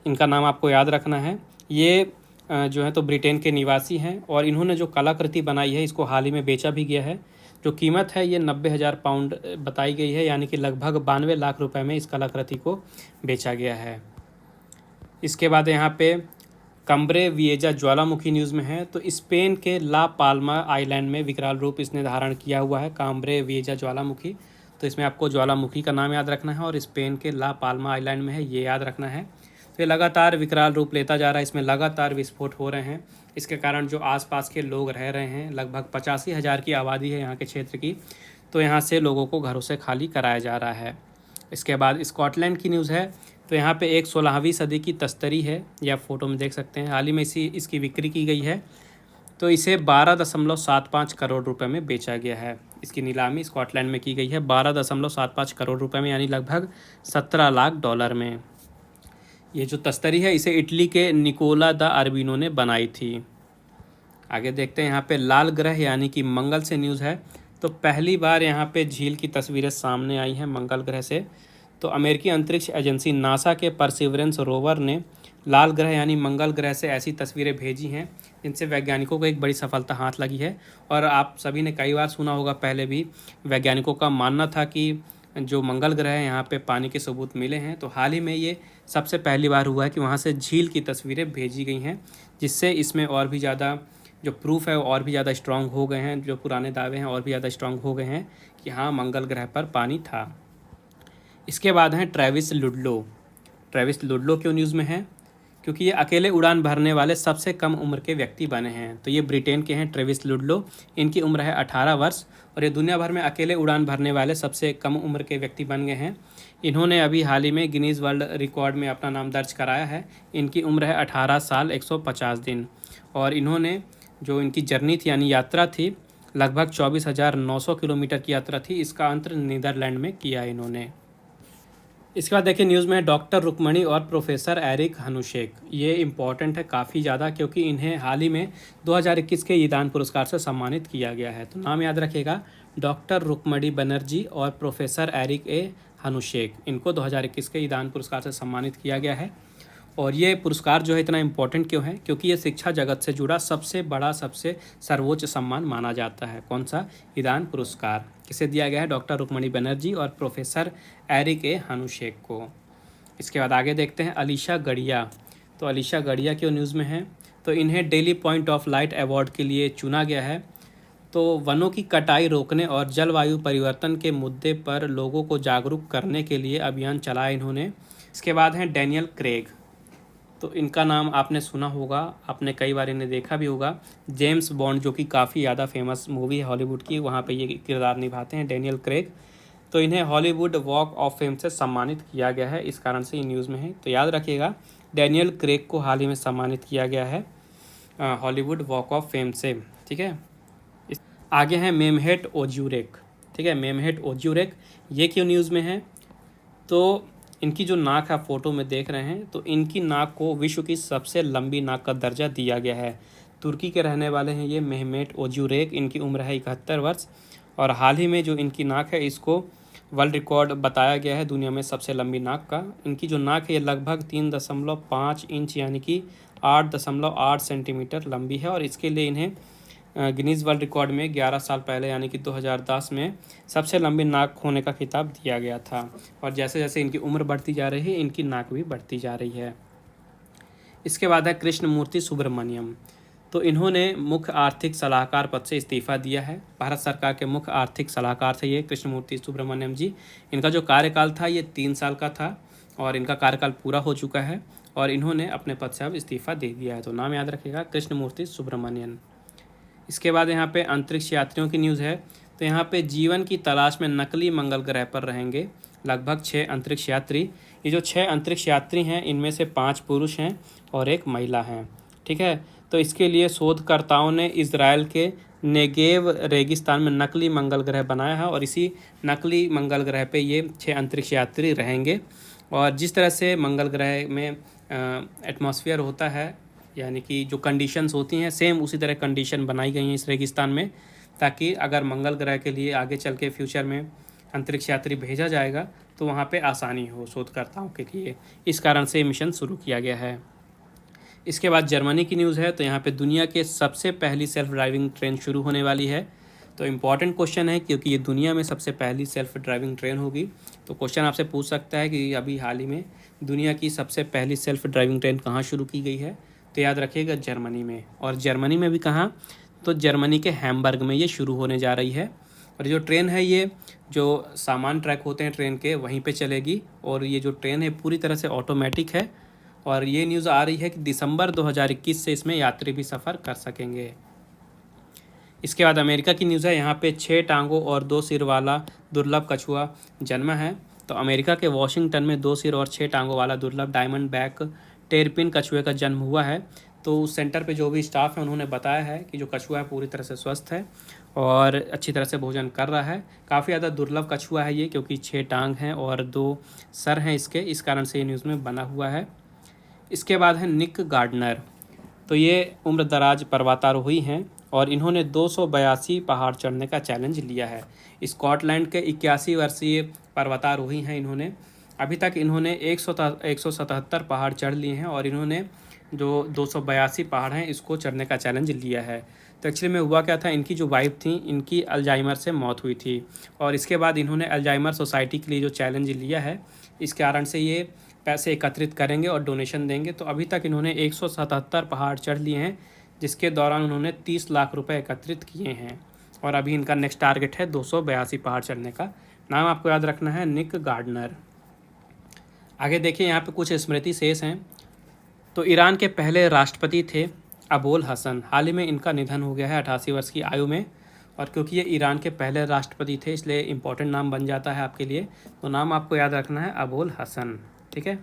इनका नाम आपको याद रखना है। ये जो है तो ब्रिटेन के निवासी हैं और इन्होंने जो कलाकृति बनाई है इसको हाल ही में बेचा भी गया है। जो कीमत है ये 90,000 पाउंड बताई गई है, यानी कि लगभग 92 लाख रुपए में इस कलाकृति को बेचा गया है। इसके बाद यहाँ पे कम्ब्रे विएजा ज्वालामुखी न्यूज़ में है। तो स्पेन के ला पाल्मा आइलैंड में विकराल रूप इसने धारण किया हुआ है, काम्ब्रे विएजा ज्वालामुखी। तो इसमें आपको ज्वालामुखी का नाम याद रखना है और स्पेन के ला पाल्मा आइलैंड में है ये याद रखना है। तो ये लगातार विकराल रूप लेता जा रहा है, इसमें लगातार विस्फोट हो रहे हैं। इसके कारण जो आसपास के लोग रह रहे हैं, लगभग 85,000 की आबादी है यहाँ के क्षेत्र की, तो यहाँ से लोगों को घरों से खाली कराया जा रहा है। इसके बाद स्कॉटलैंड की न्यूज़ है। तो यहाँ पे एक 16वीं सदी की तस्तरी है, ये आप फोटो में देख सकते हैं। हाल ही में इसकी बिक्री की गई है। तो इसे 12.75 करोड़ रुपए में बेचा गया है। इसकी नीलामी स्कॉटलैंड में की गई है 12.75 करोड़ रुपए में, यानी लगभग 17 लाख डॉलर में। ये जो तस्तरी है इसे इटली के निकोला द अरबिनो ने बनाई थी। आगे देखते हैं, यहाँ पे लाल ग्रह यानी कि मंगल से न्यूज़ है। तो पहली बार यहाँ पे झील की तस्वीरें सामने आई हैं मंगल ग्रह से। तो अमेरिकी अंतरिक्ष एजेंसी नासा के परसिवरेंस रोवर ने लाल ग्रह यानी मंगल ग्रह से ऐसी तस्वीरें भेजी हैं जिनसे वैज्ञानिकों को एक बड़ी सफलता हाथ लगी है। और आप सभी ने कई बार सुना होगा, पहले भी वैज्ञानिकों का मानना था कि जो मंगल ग्रह है यहाँ पे पानी के सबूत मिले हैं। तो हाल ही में ये सबसे पहली बार हुआ है कि वहाँ से झील की तस्वीरें भेजी गई हैं, जिससे इसमें और भी ज़्यादा जो प्रूफ है वो और भी ज़्यादा स्ट्रॉन्ग हो गए हैं। जो पुराने दावे हैं और भी ज़्यादा स्ट्रॉन्ग हो गए हैं कि हाँ मंगल ग्रह पर पानी था। इसके बाद हैं ट्रेविस लुडलो। ट्रेविस लुडलो क्यों न्यूज़ में है? क्योंकि ये अकेले उड़ान भरने वाले सबसे कम उम्र के व्यक्ति बने हैं। तो ये ब्रिटेन के हैं ट्रेविस लुडलो, इनकी उम्र है 18 वर्ष और ये दुनिया भर में अकेले उड़ान भरने वाले सबसे कम उम्र के व्यक्ति बन गए हैं। इन्होंने अभी हाल ही में गिनीज़ वर्ल्ड रिकॉर्ड में अपना नाम दर्ज कराया है। इनकी उम्र है 18 साल 150 दिन और इन्होंने जो इनकी जर्नी थी यानी यात्रा थी लगभग 24,900 किलोमीटर की यात्रा थी। इसका अंत नीदरलैंड में किया इन्होंने। इसके बाद देखिए न्यूज़ में डॉक्टर रुक्मणी और प्रोफेसर एरिक हनुशेक, ये इम्पॉर्टेंट है काफ़ी ज़्यादा क्योंकि इन्हें हाल ही में 2021 के ईदान पुरस्कार से सम्मानित किया गया है। तो नाम याद रखिएगा, डॉक्टर रुक्मणी बनर्जी और प्रोफेसर एरिक हनुशेक, इनको 2021 के ईदान पुरस्कार से सम्मानित किया गया है। और ये पुरस्कार जो है इतना इम्पोर्टेंट क्यों है? क्योंकि ये शिक्षा जगत से जुड़ा सबसे बड़ा सबसे सर्वोच्च सम्मान माना जाता है। कौन सा? ईदान पुरस्कार। किसे दिया गया है? डॉक्टर रुक्मणी बनर्जी और प्रोफेसर एरिक हनुशेक को। इसके बाद आगे देखते हैं अलीशा गढ़िया। तो अलीशा गढ़िया क्यों न्यूज़ में है? तो इन्हें daily point of light award के लिए चुना गया है। तो वनों की कटाई रोकने और जलवायु परिवर्तन के मुद्दे पर लोगों को जागरूक करने के लिए अभियान चलाया इन्होंने। इसके बाद हैं डैनियल क्रेग। तो इनका नाम आपने सुना होगा, आपने कई बार इन्हें देखा भी होगा। जेम्स बॉन्ड जो कि काफ़ी ज़्यादा फेमस मूवी है हॉलीवुड की, वहाँ पे ये किरदार निभाते हैं डैनियल क्रेग। तो इन्हें हॉलीवुड वॉक ऑफ फेम से सम्मानित किया गया है, इस कारण से ये न्यूज़ में है। तो याद रखिएगा, डैनियल क्रेग को हाल ही में सम्मानित किया गया है हॉलीवुड वॉक ऑफ फेम से। ठीक है, आगे हैं मेमहेट ओज्यूरेक। ठीक है, मेमहेट ओज्यूरेक ये क्यों न्यूज़ में है? तो इनकी जो नाक है फ़ोटो में देख रहे हैं, तो इनकी नाक को विश्व की सबसे लंबी नाक का दर्जा दिया गया है। तुर्की के रहने वाले हैं ये मेहमेट ओज्यूरेक। इनकी उम्र है 71 वर्ष और हाल ही में जो इनकी नाक है इसको वर्ल्ड रिकॉर्ड बताया गया है दुनिया में सबसे लंबी नाक का। इनकी जो नाक है ये लगभग 3.5 इंच यानी कि 8.8 सेंटीमीटर लंबी है और इसके लिए इन्हें गिनीज़ वर्ल्ड रिकॉर्ड में 11 साल पहले यानी कि 2010 में सबसे लंबी नाक होने का खिताब दिया गया था। और जैसे जैसे इनकी उम्र बढ़ती जा रही है इनकी नाक भी बढ़ती जा रही है। इसके बाद है कृष्णमूर्ति सुब्रमण्यम। तो इन्होंने मुख्य आर्थिक सलाहकार पद से इस्तीफ़ा दिया है। भारत सरकार के मुख्य आर्थिक सलाहकार थे ये कृष्णमूर्ति सुब्रमण्यम जी। इनका जो कार्यकाल था ये 3 साल का था और इनका कार्यकाल पूरा हो चुका है और इन्होंने अपने पद से अब इस्तीफ़ा दे दिया है। तो नाम याद रखिएगा, कृष्णमूर्ति सुब्रमण्यन। इसके बाद यहाँ पे अंतरिक्ष यात्रियों की न्यूज़ है। तो यहाँ पे जीवन की तलाश में नकली मंगल ग्रह पर रहेंगे लगभग 6 अंतरिक्ष यात्री। ये जो 6 अंतरिक्ष यात्री हैं इनमें से 5 पुरुष हैं और 1 महिला हैं। ठीक है, तो इसके लिए शोधकर्ताओं ने इजराइल के नेगेव रेगिस्तान में नकली मंगल ग्रह बनाया है और इसी नकली मंगल ग्रह पे ये 6 अंतरिक्ष यात्री रहेंगे। और जिस तरह से मंगल ग्रह में एटमॉस्फेयर होता है यानी कि जो कंडीशंस होती हैं सेम उसी तरह कंडीशन बनाई गई हैं इस रेगिस्तान में, ताकि अगर मंगल ग्रह के लिए आगे चल के फ्यूचर में अंतरिक्ष यात्री भेजा जाएगा तो वहाँ पे आसानी हो शोधकर्ताओं के लिए। इस कारण से मिशन शुरू किया गया है। इसके बाद जर्मनी की न्यूज़ है। तो यहाँ पे दुनिया के सबसे पहली सेल्फ ड्राइविंग ट्रेन शुरू होने वाली है। तो इम्पॉर्टेंट क्वेश्चन है क्योंकि ये दुनिया में सबसे पहली सेल्फ ड्राइविंग ट्रेन होगी। तो क्वेश्चन आपसे पूछ सकता है कि अभी हाल ही में दुनिया की सबसे पहली सेल्फ ड्राइविंग ट्रेन कहाँ शुरू की गई है? तो याद रखिएगा, जर्मनी में। और जर्मनी में भी कहाँ? तो जर्मनी के हैम्बर्ग में ये शुरू होने जा रही है। और जो ट्रेन है ये जो सामान ट्रैक होते हैं ट्रेन के वहीं पे चलेगी और ये जो ट्रेन है पूरी तरह से ऑटोमेटिक है। और ये न्यूज़ आ रही है कि दिसंबर 2021 से इसमें यात्री भी सफ़र कर सकेंगे। इसके बाद अमेरिका की न्यूज़ है। यहाँ पे 6 टांगों और 2 सिर वाला दुर्लभ कछुआ जन्मा है। तो अमेरिका के वॉशिंगटन में 2 सिर और 6 टांगों वाला दुर्लभ डायमंड बैक टेरपिन कछुए का जन्म हुआ है। तो उस सेंटर पे जो भी स्टाफ है उन्होंने बताया है कि जो कछुआ है पूरी तरह से स्वस्थ है और अच्छी तरह से भोजन कर रहा है। काफ़ी ज़्यादा दुर्लभ कछुआ है ये क्योंकि 6 टांग हैं और 2 सर हैं इसके, इस कारण से ये न्यूज़ में बना हुआ है। इसके बाद है निक गार्डनर। तो ये उम्रदराज पर्वतारोही हैं और इन्होंने 282 पहाड़ चढ़ने का चैलेंज लिया है। स्कॉटलैंड के 81 वर्षीय पर्वतारोही हैं इन्होंने। अभी तक इन्होंने 177 पहाड़ चढ़ लिए हैं और इन्होंने जो 282 पहाड़ हैं इसको चढ़ने का चैलेंज लिया है। तो एक्चुअली में हुआ क्या था, इनकी जो वाइफ थी इनकी अल्जाइमर से मौत हुई थी और इसके बाद इन्होंने अल्जाइमर सोसाइटी के लिए जो चैलेंज लिया है इस कारण से ये पैसे एकत्रित करेंगे और डोनेशन देंगे। तो अभी तक इन्होंने 177 पहाड़ चढ़ लिए हैं जिसके दौरान उन्होंने 30 लाख रुपए एकत्रित किए हैं और अभी इनका नेक्स्ट टारगेट है 282 पहाड़ चढ़ने का। नाम आपको याद रखना है, निक गार्डनर। आगे देखिए यहाँ पे कुछ स्मृति शेष हैं। तो ईरान के पहले राष्ट्रपति थे अबोल हसन। हाल ही में इनका निधन हो गया है 88 वर्ष की आयु में। और क्योंकि ये ईरान के पहले राष्ट्रपति थे इसलिए इम्पोर्टेंट नाम बन जाता है आपके लिए। तो नाम आपको याद रखना है अबोल हसन, ठीक है।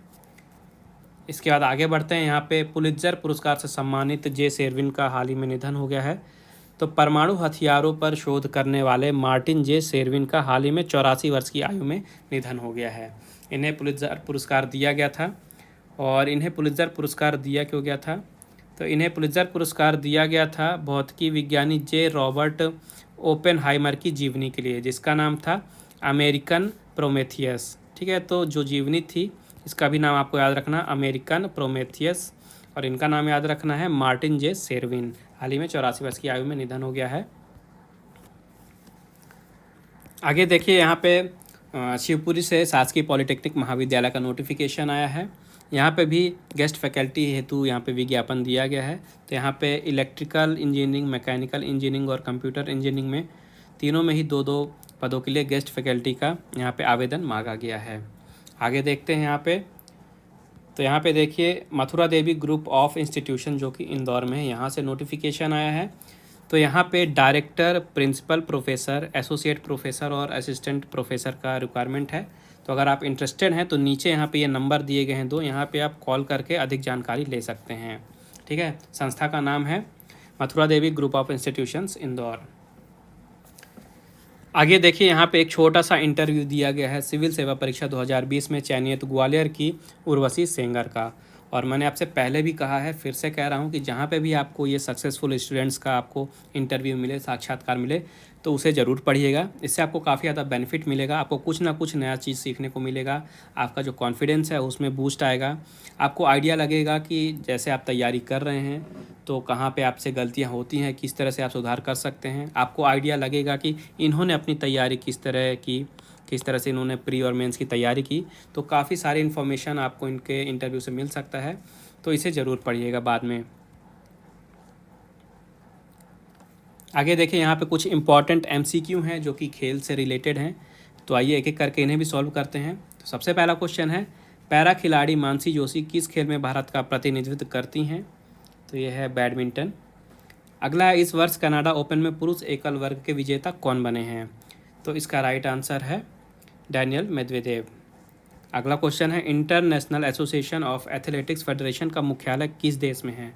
इसके बाद आगे बढ़ते हैं। यहाँ पे पुलित्जर पुरस्कार से सम्मानित जे शेरविन का हाल ही में निधन हो गया है। तो परमाणु हथियारों पर शोध करने वाले मार्टिन जे शेरविन का हाल ही में 84 वर्ष की आयु में निधन हो गया है। इन्हें पुलित्जर पुरस्कार दिया गया था। और इन्हें पुलित्जर पुरस्कार दिया क्यों गया था? तो इन्हें पुलित्जर पुरस्कार दिया गया था भौतिकी विज्ञानी जे रॉबर्ट ओपेनहाइमर की जीवनी के लिए, जिसका नाम था अमेरिकन प्रोमेथियस, ठीक है। तो जो जीवनी थी इसका भी नाम आपको याद रखना, अमेरिकन प्रोमेथियस। और इनका नाम याद रखना है मार्टिन जे शेरविन। हाल ही में 84 वर्ष की आयु में निधन हो गया है। आगे देखिए, यहाँ पे शिवपुरी से शासकीय पॉलिटेक्निक महाविद्यालय का नोटिफिकेशन आया है। यहाँ पे भी गेस्ट फैकल्टी हेतु यहाँ पे विज्ञापन दिया गया है। तो यहाँ पे इलेक्ट्रिकल इंजीनियरिंग, मैकेनिकल इंजीनियरिंग और कंप्यूटर इंजीनियरिंग में तीनों में ही 2-2 पदों के लिए गेस्ट फैकल्टी का यहाँ पे आवेदन मांगा गया है। आगे देखते हैं यहाँ पे। तो यहाँ पे देखिए मथुरा देवी ग्रुप ऑफ इंस्टीट्यूशन जो कि इंदौर में है, यहाँ से नोटिफिकेशन आया है। तो यहाँ पे director, principal professor, associate professor और असिस्टेंट प्रोफेसर का रिक्वायरमेंट है। तो अगर आप इंटरेस्टेड हैं तो नीचे यहाँ पे ये नंबर दिए गए हैं 2, यहाँ पे आप कॉल करके अधिक जानकारी ले सकते हैं, ठीक है। संस्था का नाम है मथुरा देवी ग्रुप ऑफ इंस्टीट्यूशंस इंदौर। आगे देखिए, यहाँ पे एक छोटा सा इंटरव्यू दिया गया है सिविल सेवा परीक्षा 2020 में चयनित ग्वालियर की उर्वशी सेंगर का। और मैंने आपसे पहले भी कहा है, फिर से कह रहा हूँ कि जहाँ पे भी आपको ये सक्सेसफुल स्टूडेंट्स का आपको इंटरव्यू मिले, साक्षात्कार मिले, तो उसे ज़रूर पढ़िएगा। इससे आपको काफ़ी ज़्यादा बेनिफिट मिलेगा, आपको कुछ ना कुछ नया चीज़ सीखने को मिलेगा, आपका जो कॉन्फिडेंस है उसमें बूस्ट आएगा। आपको आइडिया लगेगा कि जैसे आप तैयारी कर रहे हैं तो कहाँ पे आपसे गलतियाँ होती हैं, किस तरह से आप सुधार कर सकते हैं। आपको आइडिया लगेगा कि इन्होंने अपनी तैयारी किस तरह की, किस तरह से इन्होंने प्री और मेंस की तैयारी की। तो काफ़ी सारी इन्फॉर्मेशन आपको इनके इंटरव्यू से मिल सकता है, तो इसे ज़रूर पढ़िएगा बाद में। आगे देखिए, यहाँ पे कुछ इंपॉर्टेंट MCQ हैं जो कि खेल से रिलेटेड हैं। तो आइए एक एक करके इन्हें भी सॉल्व करते हैं। तो सबसे पहला क्वेश्चन है, पैरा खिलाड़ी मानसी जोशी किस खेल में भारत का प्रतिनिधित्व करती हैं? तो यह है बैडमिंटन। अगला है, इस वर्ष कनाडा ओपन में पुरुष एकल वर्ग के विजेता कौन बने हैं? तो इसका राइट आंसर है डैनियल मेदवेदेव। अगला क्वेश्चन है, international association of athletics federation का मुख्यालय किस देश में है?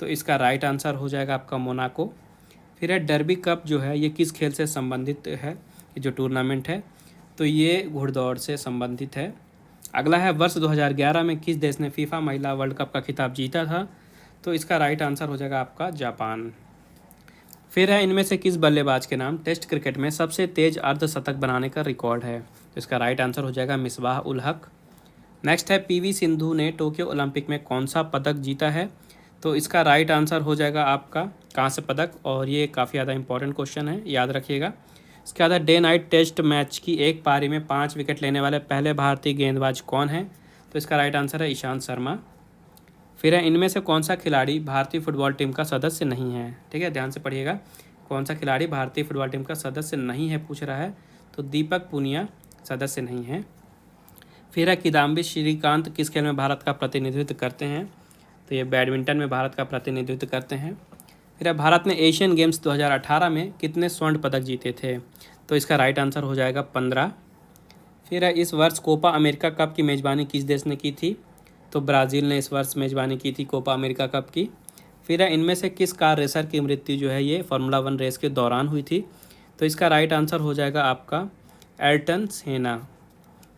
तो इसका राइट आंसर हो जाएगा आपका मोनाको। फिर है, डर्बी कप जो है ये किस खेल से संबंधित है? ये जो टूर्नामेंट है तो ये घुड़दौड़ से संबंधित है। अगला है, वर्ष 2011 में किस देश ने फीफा महिला वर्ल्ड कप का खिताब जीता था? तो इसका राइट आंसर हो जाएगा आपका जापान। फिर है, इनमें से किस बल्लेबाज के नाम टेस्ट क्रिकेट में सबसे तेज अर्धशतक बनाने का रिकॉर्ड है? तो इसका राइट आंसर हो जाएगा मिसबाह उल हक। नेक्स्ट है, PV सिंधु ने टोक्यो ओलंपिक में कौन सा पदक जीता है? तो इसका राइट आंसर हो जाएगा आपका कांस्य पदक। और ये काफ़ी ज़्यादा इंपॉर्टेंट क्वेश्चन है, याद रखिएगा। इसके बाद डे नाइट टेस्ट मैच की एक पारी में 5 विकेट लेने वाले पहले भारतीय गेंदबाज कौन है? तो इसका राइट आंसर है ईशांत शर्मा। फिर है, इनमें से कौन सा खिलाड़ी भारतीय फुटबॉल टीम का सदस्य नहीं है? ठीक है, ध्यान से पढ़िएगा। कौन सा खिलाड़ी भारतीय फुटबॉल टीम का सदस्य नहीं है पूछ रहा है। तो दीपक पूनिया सदस्य नहीं है। फिर है, किदाम्बी श्रीकांत किस खेल में भारत का प्रतिनिधित्व करते हैं? तो ये बैडमिंटन में भारत का प्रतिनिधित्व करते हैं। फिर है, भारत ने एशियन गेम्स 2018 में कितने स्वर्ण पदक जीते थे? तो इसका राइट आंसर हो जाएगा 15। फिर है, इस वर्ष कोपा अमेरिका कप की मेज़बानी किस देश ने की थी? तो ब्राज़ील ने इस वर्ष मेज़बानी की थी कोपा अमेरिका कप की। फिर है, इनमें से किस कार रेसर की मृत्यु जो है ये फार्मूला 1 रेस के दौरान हुई थी? तो इसका राइट आंसर हो जाएगा आपका एयरटन सेना।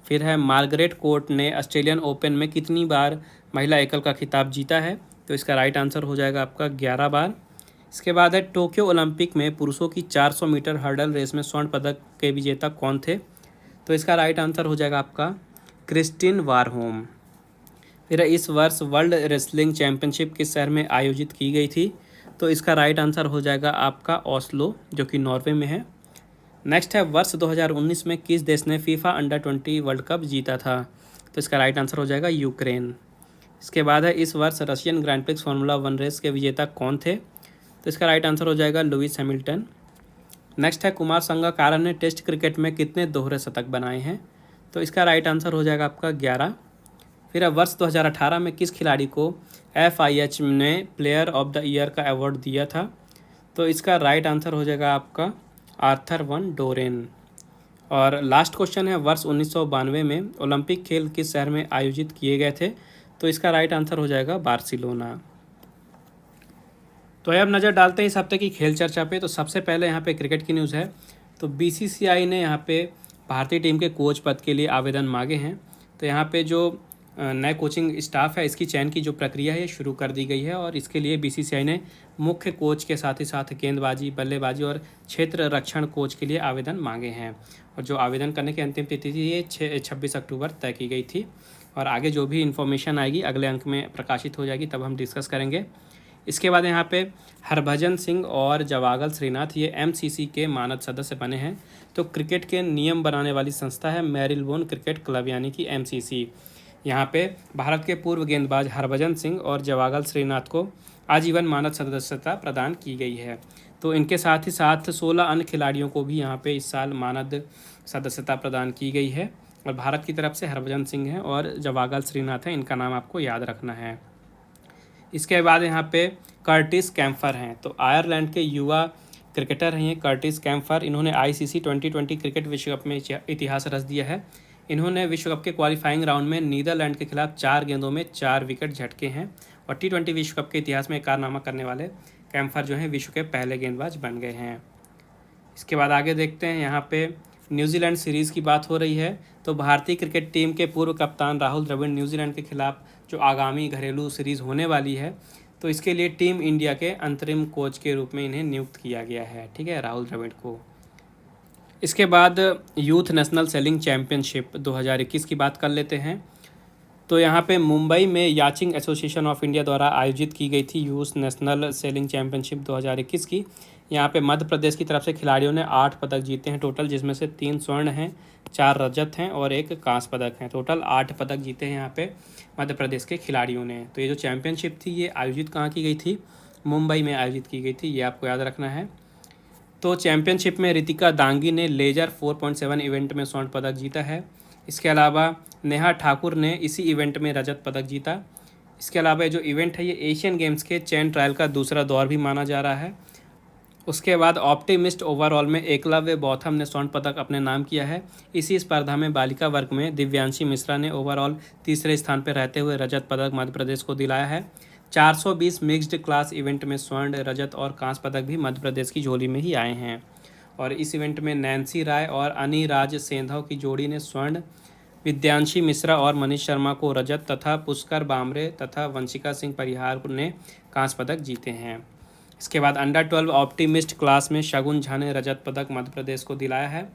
फिर है, मार्गरेट कोर्ट ने ऑस्ट्रेलियन ओपन में कितनी बार महिला एकल का खिताब जीता है? तो इसका राइट आंसर हो जाएगा आपका 11 बार। इसके बाद है, टोक्यो ओलंपिक में पुरुषों की 400 मीटर हर्डल रेस में स्वर्ण पदक के विजेता कौन थे? तो इसका राइट आंसर हो जाएगा आपका क्रिस्टिन वारहोम। फिर इस वर्ष वर्ल्ड रेसलिंग चैंपियनशिप किस शहर में आयोजित की गई थी? तो इसका राइट आंसर हो जाएगा आपका ओस्लो, जो कि नॉर्वे में है। नेक्स्ट है, वर्ष 2019 में किस देश ने फीफा अंडर-20 वर्ल्ड कप जीता था? तो इसका राइट आंसर हो जाएगा यूक्रेन। इसके बाद है, इस वर्ष Russian grand prix formula 1 race के विजेता कौन थे? तो इसका राइट आंसर हो जाएगा लुइस हैमिल्टन। नेक्स्ट है, कुमार संगकारा ने टेस्ट क्रिकेट में कितने दोहरे शतक बनाए हैं? तो इसका राइट आंसर हो जाएगा आपका 11। फिर अब वर्ष 2018 में किस खिलाड़ी को FIH ने प्लेयर ऑफ द ईयर का अवार्ड दिया था? तो इसका राइट आंसर हो जाएगा आपका आर्थर वन डोरेन। और लास्ट क्वेश्चन है, वर्ष 1992 में ओलंपिक खेल किस शहर में आयोजित किए गए थे? तो इसका राइट आंसर हो जाएगा बार्सिलोना। तो अब नज़र डालते हैं इस हफ्ते की खेल चर्चा पे। तो सबसे पहले यहाँ पे क्रिकेट की न्यूज़ है। तो BCCI ने यहाँ पे भारतीय टीम के कोच पद के लिए आवेदन मांगे हैं। तो यहाँ पे जो नए कोचिंग स्टाफ है, इसकी चयन की जो प्रक्रिया है ये शुरू कर दी गई है और इसके लिए BCCI ने मुख्य कोच के साथ ही साथ गेंदबाजी, बल्लेबाजी और क्षेत्र रक्षण कोच के लिए आवेदन मांगे हैं। और जो आवेदन करने की अंतिम तिथि थी ये 26 अक्टूबर तय की गई थी। और आगे जो भी इन्फॉर्मेशन आएगी अगले अंक में प्रकाशित हो जाएगी, तब हम डिस्कस करेंगे। इसके बाद यहाँ पे हरभजन सिंह और जवागल श्रीनाथ ये MCC के मानद सदस्य बने हैं। तो क्रिकेट के नियम बनाने वाली संस्था है मेरिलबोन क्रिकेट क्लब यानी कि MCC। यहाँ पे भारत के पूर्व गेंदबाज हरभजन सिंह और जवागल श्रीनाथ को आजीवन मानद सदस्यता प्रदान की गई है। तो इनके साथ ही साथ 16 अन्य खिलाड़ियों को भी यहाँ पे इस साल मानद सदस्यता प्रदान की गई है। और भारत की तरफ से हरभजन सिंह हैं और जवागल श्रीनाथ हैं, इनका नाम आपको याद रखना है। इसके बाद यहाँ पे कर्टिस कैम्फर हैं। तो आयरलैंड के युवा क्रिकेटर हैं ये कर्टिस कैम्फर। इन्होंने ICC 2020 क्रिकेट विश्व कप में इतिहास रच दिया है। इन्होंने विश्व कप के क्वालिफाइंग राउंड में नीदरलैंड के खिलाफ 4 गेंदों में 4 विकेट झटके हैं और T20 विश्व कप के इतिहास में कारनामा करने वाले कैम्फर जो हैं विश्व के पहले गेंदबाज बन गए हैं। इसके बाद आगे देखते हैं, यहाँ पे न्यूजीलैंड सीरीज़ की बात हो रही है। तो भारतीय क्रिकेट टीम के पूर्व कप्तान राहुल द्रविड़ न्यूजीलैंड के खिलाफ जो आगामी घरेलू सीरीज़ होने वाली है, तो इसके लिए टीम इंडिया के अंतरिम कोच के रूप में इन्हें नियुक्त किया गया है, ठीक है, राहुल द्रविड़ को। इसके बाद यूथ नेशनल सेलिंग चैम्पियनशिप 2021 की बात कर लेते हैं। तो यहाँ पे मुंबई में याचिंग एसोसिएशन ऑफ इंडिया द्वारा आयोजित की गई थी यूथ नेशनल सेलिंग चैम्पियनशिप 2021 की। यहाँ पे मध्य प्रदेश की तरफ से खिलाड़ियों ने 8 पदक जीते हैं टोटल, जिसमें से 3 स्वर्ण हैं, 4 रजत हैं और 1 कांस्य पदक हैं। टोटल 8 पदक जीते हैं यहाँ पे मध्य प्रदेश के खिलाड़ियों ने। तो ये जो चैम्पियनशिप थी ये आयोजित कहाँ की गई थी? मुंबई में आयोजित की गई थी, ये आपको याद रखना है। तो चैम्पियनशिप में रितिका दांगी ने लेजर 4.7 इवेंट में स्वर्ण पदक जीता है। इसके अलावा नेहा ठाकुर ने इसी इवेंट में रजत पदक जीता। इसके अलावा जो इवेंट है ये एशियन गेम्स के चैन ट्रायल का दूसरा दौर भी माना जा रहा है। उसके बाद ऑप्टिमिस्ट ओवरऑल में एकलव्य बौथम ने स्वर्ण पदक अपने नाम किया है। इसी स्पर्धा में बालिका वर्ग में दिव्यांशी मिश्रा ने ओवरऑल तीसरे स्थान पर रहते हुए रजत पदक मध्य प्रदेश को दिलाया है। 420 मिक्स्ड क्लास इवेंट में स्वर्ण, रजत और कांस्य पदक भी मध्य प्रदेश की झोली में ही आए हैं। और इस इवेंट में नैन्सी राय और अनिराज सेंधव की जोड़ी ने स्वर्ण, विद्यांशी मिश्रा और मनीष शर्मा को रजत तथा पुष्कर बामरे तथा वंशिका सिंह परिहार ने कांस्य पदक जीते हैं। इसके बाद अंडर 12 ऑप्टिमिस्ट क्लास में शगुन झा ने रजत पदक मध्य प्रदेश को दिलाया है।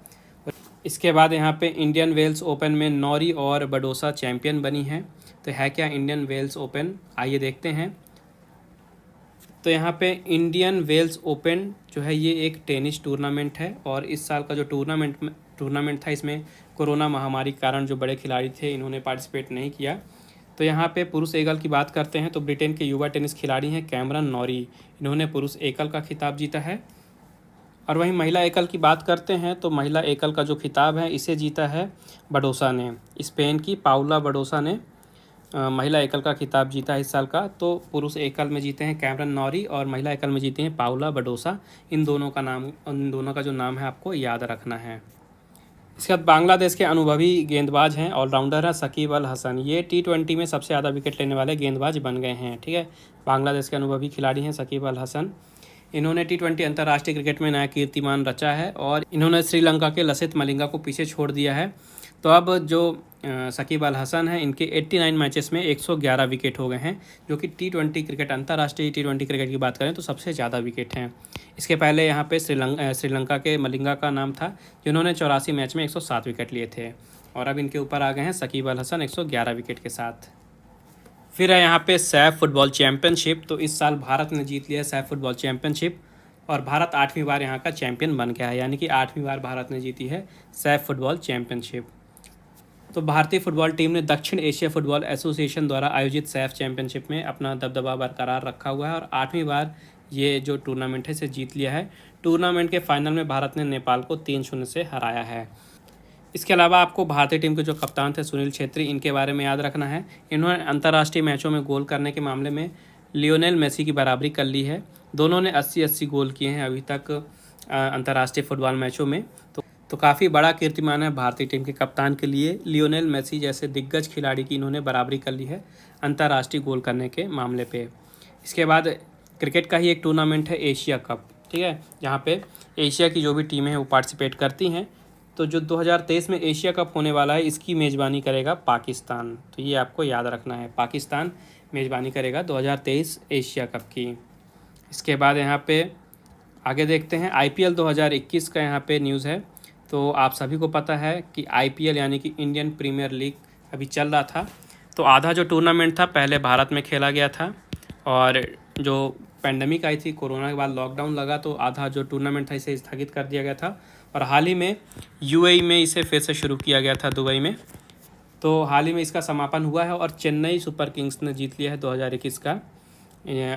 इसके बाद यहाँ पे इंडियन वेल्स ओपन में नौरी और बडोसा चैंपियन बनी हैं। तो है क्या इंडियन वेल्स ओपन, आइए देखते हैं। तो यहाँ पे इंडियन वेल्स ओपन जो है ये एक टेनिस टूर्नामेंट है और इस साल का जो टूर्नामेंट था इसमें कोरोना महामारी के कारण जो बड़े खिलाड़ी थे इन्होंने पार्टिसिपेट नहीं किया। तो यहाँ पे पुरुष एकल की बात करते हैं तो ब्रिटेन के युवा टेनिस खिलाड़ी हैं कैमरन नॉरी, इन्होंने पुरुष एकल का खिताब जीता है। और वहीं महिला एकल की बात करते हैं तो महिला एकल का जो खिताब है इसे जीता है बडोसा ने। स्पेन की पाउला बडोसा ने महिला एकल का खिताब जीता है इस साल का। तो पुरुष एकल में जीते हैं कैमरन नॉरी और महिला एकल में जीते हैं पाउला बडोसा। इन दोनों का जो नाम है आपको याद रखना है। इसके बाद बांग्लादेश के अनुभवी गेंदबाज हैं, ऑलराउंडर है शकीब अल हसन। ये T20 में सबसे ज़्यादा विकेट लेने वाले गेंदबाज बन गए हैं, ठीक है। बांग्लादेश के अनुभवी खिलाड़ी हैं शकीब अल हसन। इन्होंने T20 अंतर्राष्ट्रीय क्रिकेट में नया कीर्तिमान रचा है और इन्होंने श्रीलंका के लसित मलिंगा को पीछे छोड़ दिया है। तो अब जो शकीब अल हसन है इनके 89 मैचेस में 111 विकेट हो गए हैं, जो कि T20 क्रिकेट अंतर्राष्ट्रीय T20 क्रिकेट की बात करें तो सबसे ज़्यादा विकेट हैं। इसके पहले यहाँ पे श्रीलंका के मलिंगा का नाम था जिन्होंने 84 मैच में 107 विकेट लिए थे और अब इनके ऊपर आ गए हैं शकीब अल हसन 111 विकेट के साथ। फिर है यहाँ पे सैफ फुटबॉल चैम्पियनशिप। तो इस साल भारत ने जीत लिया सैफ फुटबॉल चैम्पियनशिप और भारत 8वीं बार यहाँ का चैंपियन बन गया है, यानी कि 8वीं बार भारत ने जीती है सैफ फुटबॉल चैम्पियनशिप। तो भारतीय फुटबॉल टीम ने दक्षिण एशिया फुटबॉल एसोसिएशन द्वारा आयोजित सैफ चैंपियनशिप में अपना दबदबा बरकरार रखा हुआ है और 8वीं बार ये जो टूर्नामेंट है इसे जीत लिया है। टूर्नामेंट के फाइनल में भारत ने नेपाल को 3-0 से हराया है। इसके अलावा आपको भारतीय टीम के जो कप्तान थे सुनील छेत्री, इनके बारे में याद रखना है। इन्होंने अंतर्राष्ट्रीय मैचों में गोल करने के मामले में लियोनेल मेसी की बराबरी कर ली है। दोनों ने 80-80 गोल किए हैं अभी तक अंतर्राष्ट्रीय फुटबॉल मैचों में। तो काफ़ी बड़ा कीर्तिमान है भारतीय टीम के कप्तान के लिए। लियोनेल मेसी जैसे दिग्गज खिलाड़ी की इन्होंने बराबरी कर ली है अंतर्राष्ट्रीय गोल करने के मामले पे। इसके बाद क्रिकेट का ही एक टूर्नामेंट है एशिया कप, ठीक है, जहाँ पे एशिया की जो भी टीमें हैं वो पार्टिसिपेट करती हैं। तो जो 2023 में एशिया कप होने वाला है, इसकी मेज़बानी करेगा पाकिस्तान। तो ये आपको याद रखना है, पाकिस्तान मेज़बानी करेगा 2023 एशिया कप की। इसके बाद यहाँ पे आगे देखते हैं IPL 2021 का यहाँ पे न्यूज़ है। तो आप सभी को पता है कि IPL यानी कि इंडियन प्रीमियर लीग अभी चल रहा था। तो आधा जो टूर्नामेंट था पहले भारत में खेला गया था, और जो पैंडमिक आई थी, कोरोना के बाद लॉकडाउन लगा, तो आधा जो टूर्नामेंट था इसे स्थगित कर दिया गया था। और हाल ही में UAE में इसे फिर से शुरू किया गया था, दुबई में। तो हाल ही में इसका समापन हुआ है और चेन्नई सुपर किंग्स ने जीत लिया है 2021 का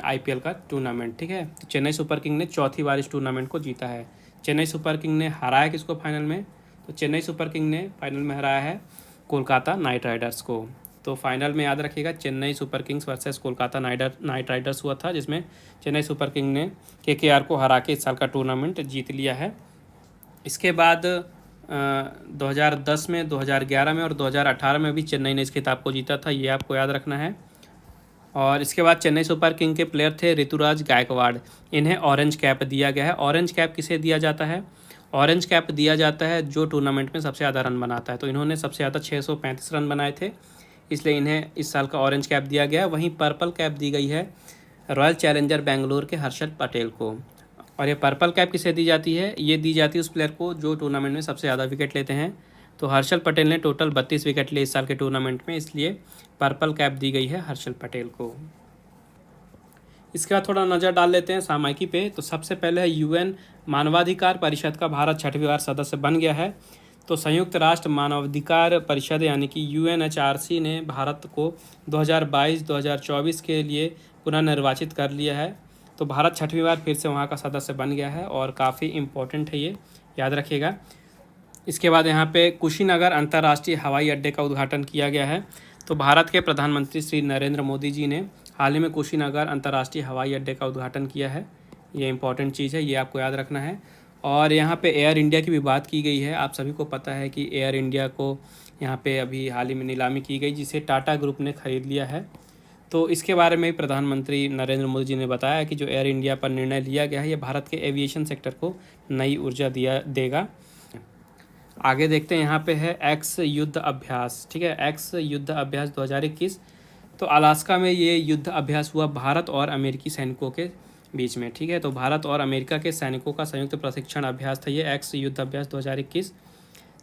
IPL का टूर्नामेंट, ठीक है। तो चेन्नई सुपर किंग ने चौथी बार इस टूर्नामेंट को जीता है। चेन्नई सुपर किंग ने हराया किसको फाइनल में? तो चेन्नई सुपर किंग ने फाइनल में हराया है कोलकाता नाइट राइडर्स को। तो फाइनल में याद रखिएगा Chennai super Kings versus Kolkata night Riders हुआ था, जिसमें चेन्नई सुपर किंग ने KKR को हरा के इस साल का टूर्नामेंट जीत लिया है। इसके बाद 2010 में, 2011 में और 2018 में भी चेन्नई ने इस खिताब को जीता था, ये आपको याद रखना है। और इसके बाद चेन्नई सुपर किंग के प्लेयर थे ऋतुराज गायकवाड़। इन्हें ऑरेंज कैप दिया गया है। ऑरेंज कैप किसे दिया जाता है? ऑरेंज कैप दिया जाता है जो टूर्नामेंट में सबसे ज़्यादा रन बनाता है। तो इन्होंने सबसे ज़्यादा 635 रन बनाए थे, इसलिए इन्हें इस साल का ऑरेंज कैप दिया गया। वहीं पर्पल कैप दी गई है रॉयल चैलेंजर बेंगलोर के हर्षल पटेल को। और ये पर्पल कैप किसे दी जाती है? ये दी जाती है उस प्लेयर को जो टूर्नामेंट में सबसे ज़्यादा विकेट लेते हैं। तो हर्षल पटेल ने टोटल 32 विकेट लिए इस साल के टूर्नामेंट में, इसलिए पर्पल कैप दी गई है हर्षल पटेल को। इसके बाद थोड़ा नज़र डाल लेते हैं सामयिकी पे। तो सबसे पहले है UN मानवाधिकार परिषद का भारत 6वीं बार सदस्य बन गया है। तो संयुक्त राष्ट्र मानवाधिकार परिषद यानी कि UNHRC ने भारत को 2022-2024 के लिए पुनर्निर्वाचित कर लिया है। तो भारत 6वीं बार फिर से वहाँ का सदस्य बन गया है और काफ़ी इम्पोर्टेंट है, ये याद रखिएगा। इसके बाद यहाँ पे कुशीनगर अंतर्राष्ट्रीय हवाई अड्डे का उद्घाटन किया गया है। तो भारत के प्रधानमंत्री श्री नरेंद्र मोदी जी ने हाल ही में कुशीनगर अंतर्राष्ट्रीय हवाई अड्डे का उद्घाटन किया है। ये इंपॉर्टेंट चीज़ है, ये आपको याद रखना है। और यहाँ पे एयर इंडिया की भी बात की गई है। आप सभी को पता है कि एयर इंडिया को यहाँ पे अभी हाल ही में नीलामी की गई, जिसे टाटा ग्रुप ने खरीद लिया है। तो इसके बारे में प्रधानमंत्री नरेंद्र मोदी जी ने बताया कि जो एयर इंडिया पर निर्णय लिया गया है, ये भारत के एविएशन सेक्टर को नई ऊर्जा देगा। आगे देखते हैं, यहाँ पे है एक्स युद्ध अभ्यास, ठीक है, एक्स युद्ध अभ्यास 2021। तो अलास्का में ये युद्ध अभ्यास हुआ भारत और अमेरिकी सैनिकों के बीच में, ठीक है। तो भारत और अमेरिका के सैनिकों का संयुक्त प्रशिक्षण अभ्यास था ये एक्स युद्ध अभ्यास 2021।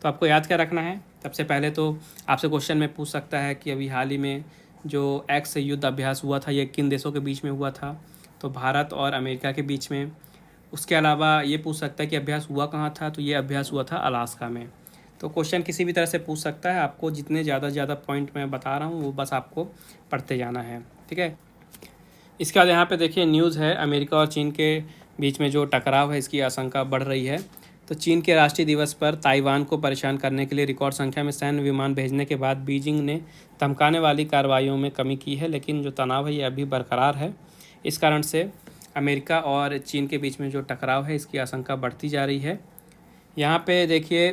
तो आपको याद क्या रखना है? सबसे पहले तो आपसे क्वेश्चन में पूछ सकता है कि अभी हाल ही में जो एक्स युद्ध अभ्यास हुआ था ये किन देशों के बीच में हुआ था? तो भारत और अमेरिका के बीच में। उसके अलावा ये पूछ सकता है कि अभ्यास हुआ कहाँ था? तो ये अभ्यास हुआ था अलास्का में। तो क्वेश्चन किसी भी तरह से पूछ सकता है, आपको जितने ज़्यादा पॉइंट मैं बता रहा हूँ वो बस आपको पढ़ते जाना है, ठीक है। इसके बाद यहाँ पे देखिए न्यूज़ है, अमेरिका और चीन के बीच में जो टकराव है इसकी आशंका बढ़ रही है। तो चीन के राष्ट्रीय दिवस पर ताइवान को परेशान करने के लिए रिकॉर्ड संख्या में सैन्य विमान भेजने के बाद बीजिंग ने धमकाने वाली कार्रवाइयों में कमी की है, लेकिन जो तनाव है ये अभी बरकरार है। इस कारण से अमेरिका और चीन के बीच में जो टकराव है इसकी आशंका बढ़ती जा रही है। यहाँ पे देखिए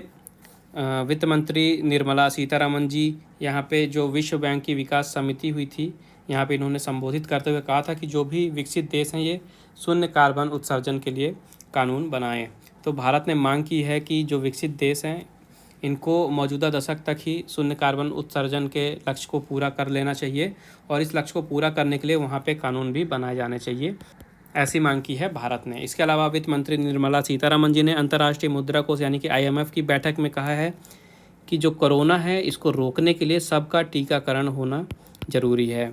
वित्त मंत्री निर्मला सीतारमन जी यहाँ पे जो विश्व बैंक की विकास समिति हुई थी, यहाँ पे इन्होंने संबोधित करते हुए कहा था कि जो भी विकसित देश हैं ये शून्य कार्बन उत्सर्जन के लिए कानून बनाएं। तो भारत ने मांग की है कि जो विकसित देश हैं इनको मौजूदा दशक तक ही शून्य कार्बन उत्सर्जन के लक्ष्य को पूरा कर लेना चाहिए, और इस लक्ष्य को पूरा करने के लिए वहाँ पे कानून भी बनाए जाने चाहिए, ऐसी मांग की है भारत ने। इसके अलावा वित्त मंत्री निर्मला सीतारमन जी ने अंतर्राष्ट्रीय मुद्रा कोष यानी कि IMF की बैठक में कहा है कि जो कोरोना है इसको रोकने के लिए सबका टीकाकरण होना ज़रूरी है।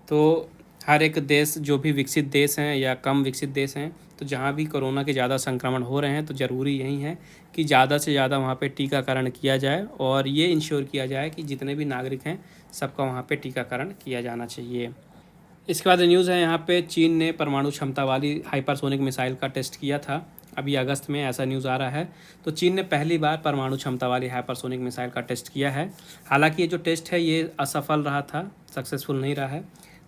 तो हर एक देश, जो भी विकसित देश हैं या कम विकसित देश हैं, तो जहाँ भी कोरोना के ज़्यादा संक्रमण हो रहे हैं तो ज़रूरी यही है कि ज़्यादा से ज़्यादा वहाँ पे टीकाकरण किया जाए, और ये इंश्योर किया जाए कि जितने भी नागरिक हैं सबका वहाँ पे टीकाकरण किया जाना चाहिए। इसके बाद न्यूज़ है यहाँ पे चीन ने परमाणु क्षमता वाली हाइपरसोनिक मिसाइल का टेस्ट किया था, अभी अगस्त में, ऐसा न्यूज़ आ रहा है। तो चीन ने पहली बार परमाणु क्षमता वाली हाइपरसोनिक मिसाइल का टेस्ट किया है। हालांकि ये जो टेस्ट है ये असफल रहा था, सक्सेसफुल नहीं रहा है,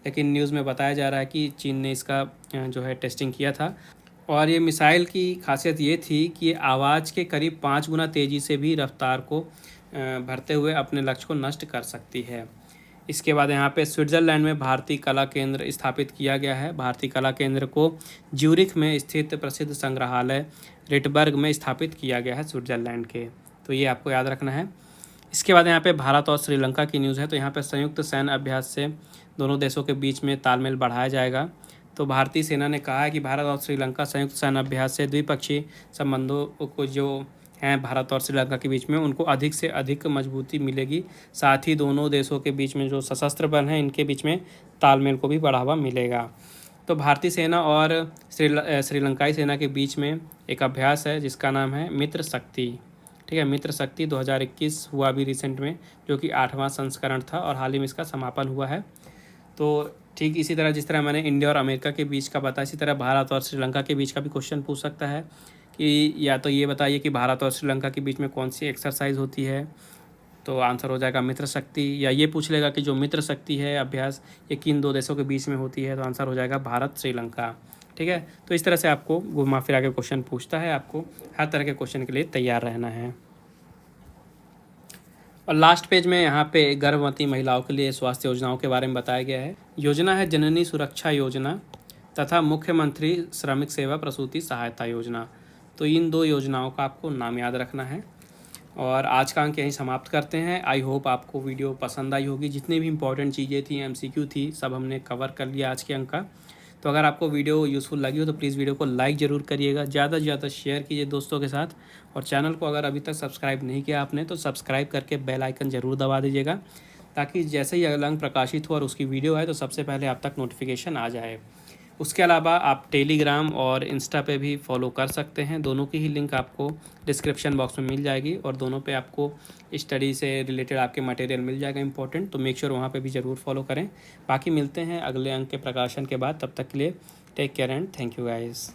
लेकिन न्यूज़ में बताया जा रहा है कि चीन ने इसका जो है टेस्टिंग किया था। और ये मिसाइल की खासियत ये थी कि ये आवाज़ के करीब 5 गुना तेज़ी से भी रफ्तार को भरते हुए अपने लक्ष्य को नष्ट कर सकती है। इसके बाद यहाँ पे स्विट्ज़रलैंड में भारतीय कला केंद्र स्थापित किया गया है। भारतीय कला केंद्र को ज्यूरिख में स्थित प्रसिद्ध संग्रहालय रिटबर्ग में स्थापित किया गया है स्विट्ज़रलैंड के। तो ये आपको याद रखना है। इसके बाद यहाँ पे भारत और श्रीलंका की न्यूज़ है। तो यहाँ पे संयुक्त सैन्य अभ्यास से दोनों देशों के बीच में तालमेल बढ़ाया जाएगा। तो भारतीय सेना ने कहा है कि भारत और श्रीलंका संयुक्त सैन्य अभ्यास से द्विपक्षीय संबंधों को जो हैं भारत और श्रीलंका के बीच में उनको अधिक से अधिक मजबूती मिलेगी। साथ ही दोनों देशों के बीच में जो सशस्त्र बल हैं इनके बीच में तालमेल को भी बढ़ावा मिलेगा। तो भारतीय सेना और श्रीलंकाई सेना के बीच में एक अभ्यास है जिसका नाम है मित्र शक्ति। ठीक है, मित्र शक्ति 2021 हुआ अभी रिसेंट में, जो कि 8वां संस्करण था और हाल ही में इसका समापन हुआ है। तो ठीक इसी तरह जिस तरह मैंने इंडिया और अमेरिका के बीच का बताया, इसी तरह भारत और श्रीलंका के बीच का भी क्वेश्चन पूछ सकता है कि या तो ये बताइए कि भारत और श्रीलंका के बीच में कौन सी एक्सरसाइज होती है। तो आंसर हो जाएगा मित्र शक्ति। या ये पूछ लेगा कि जो मित्र शक्ति है अभ्यास ये किन दो देशों के बीच में होती है, तो आंसर हो जाएगा भारत श्रीलंका। ठीक है, तो इस तरह से आपको घुमा फिरा के क्वेश्चन पूछता है, आपको हर तरह के क्वेश्चन के लिए तैयार रहना है। और लास्ट पेज में यहाँ पे गर्भवती महिलाओं के लिए स्वास्थ्य योजनाओं के बारे में बताया गया है। योजना है जननी सुरक्षा योजना तथा मुख्यमंत्री श्रमिक सेवा प्रसूति सहायता योजना। तो इन 2 योजनाओं का आपको नाम याद रखना है। और आज का अंक यहीं समाप्त करते हैं। आई होप आपको वीडियो पसंद आई होगी। जितनी भी इंपॉर्टेंट चीज़ें थी, MCQ थी, सब हमने कवर कर लिया आज के अंक का। तो अगर आपको वीडियो यूज़फुल लगी हो तो प्लीज़ वीडियो को लाइक ज़रूर करिएगा, ज़्यादा से ज़्यादा शेयर कीजिए दोस्तों के साथ। और चैनल को अगर अभी तक सब्सक्राइब नहीं किया आपने तो सब्सक्राइब करके बेल आइकन ज़रूर दबा दीजिएगा, ताकि जैसे ही अगला अंक प्रकाशित हो और उसकी वीडियो आए तो सबसे पहले आप तक नोटिफिकेशन आ जाए। उसके अलावा आप टेलीग्राम और इंस्टा पे भी फॉलो कर सकते हैं। दोनों की ही लिंक आपको डिस्क्रिप्शन बॉक्स में मिल जाएगी और दोनों पे आपको स्टडी से रिलेटेड आपके मटेरियल मिल जाएगा इंपॉर्टेंट। तो मेक श्योर वहाँ पे भी ज़रूर फॉलो करें। बाकी मिलते हैं अगले अंक के प्रकाशन के बाद। तब तक के लिए take care and thank you guys.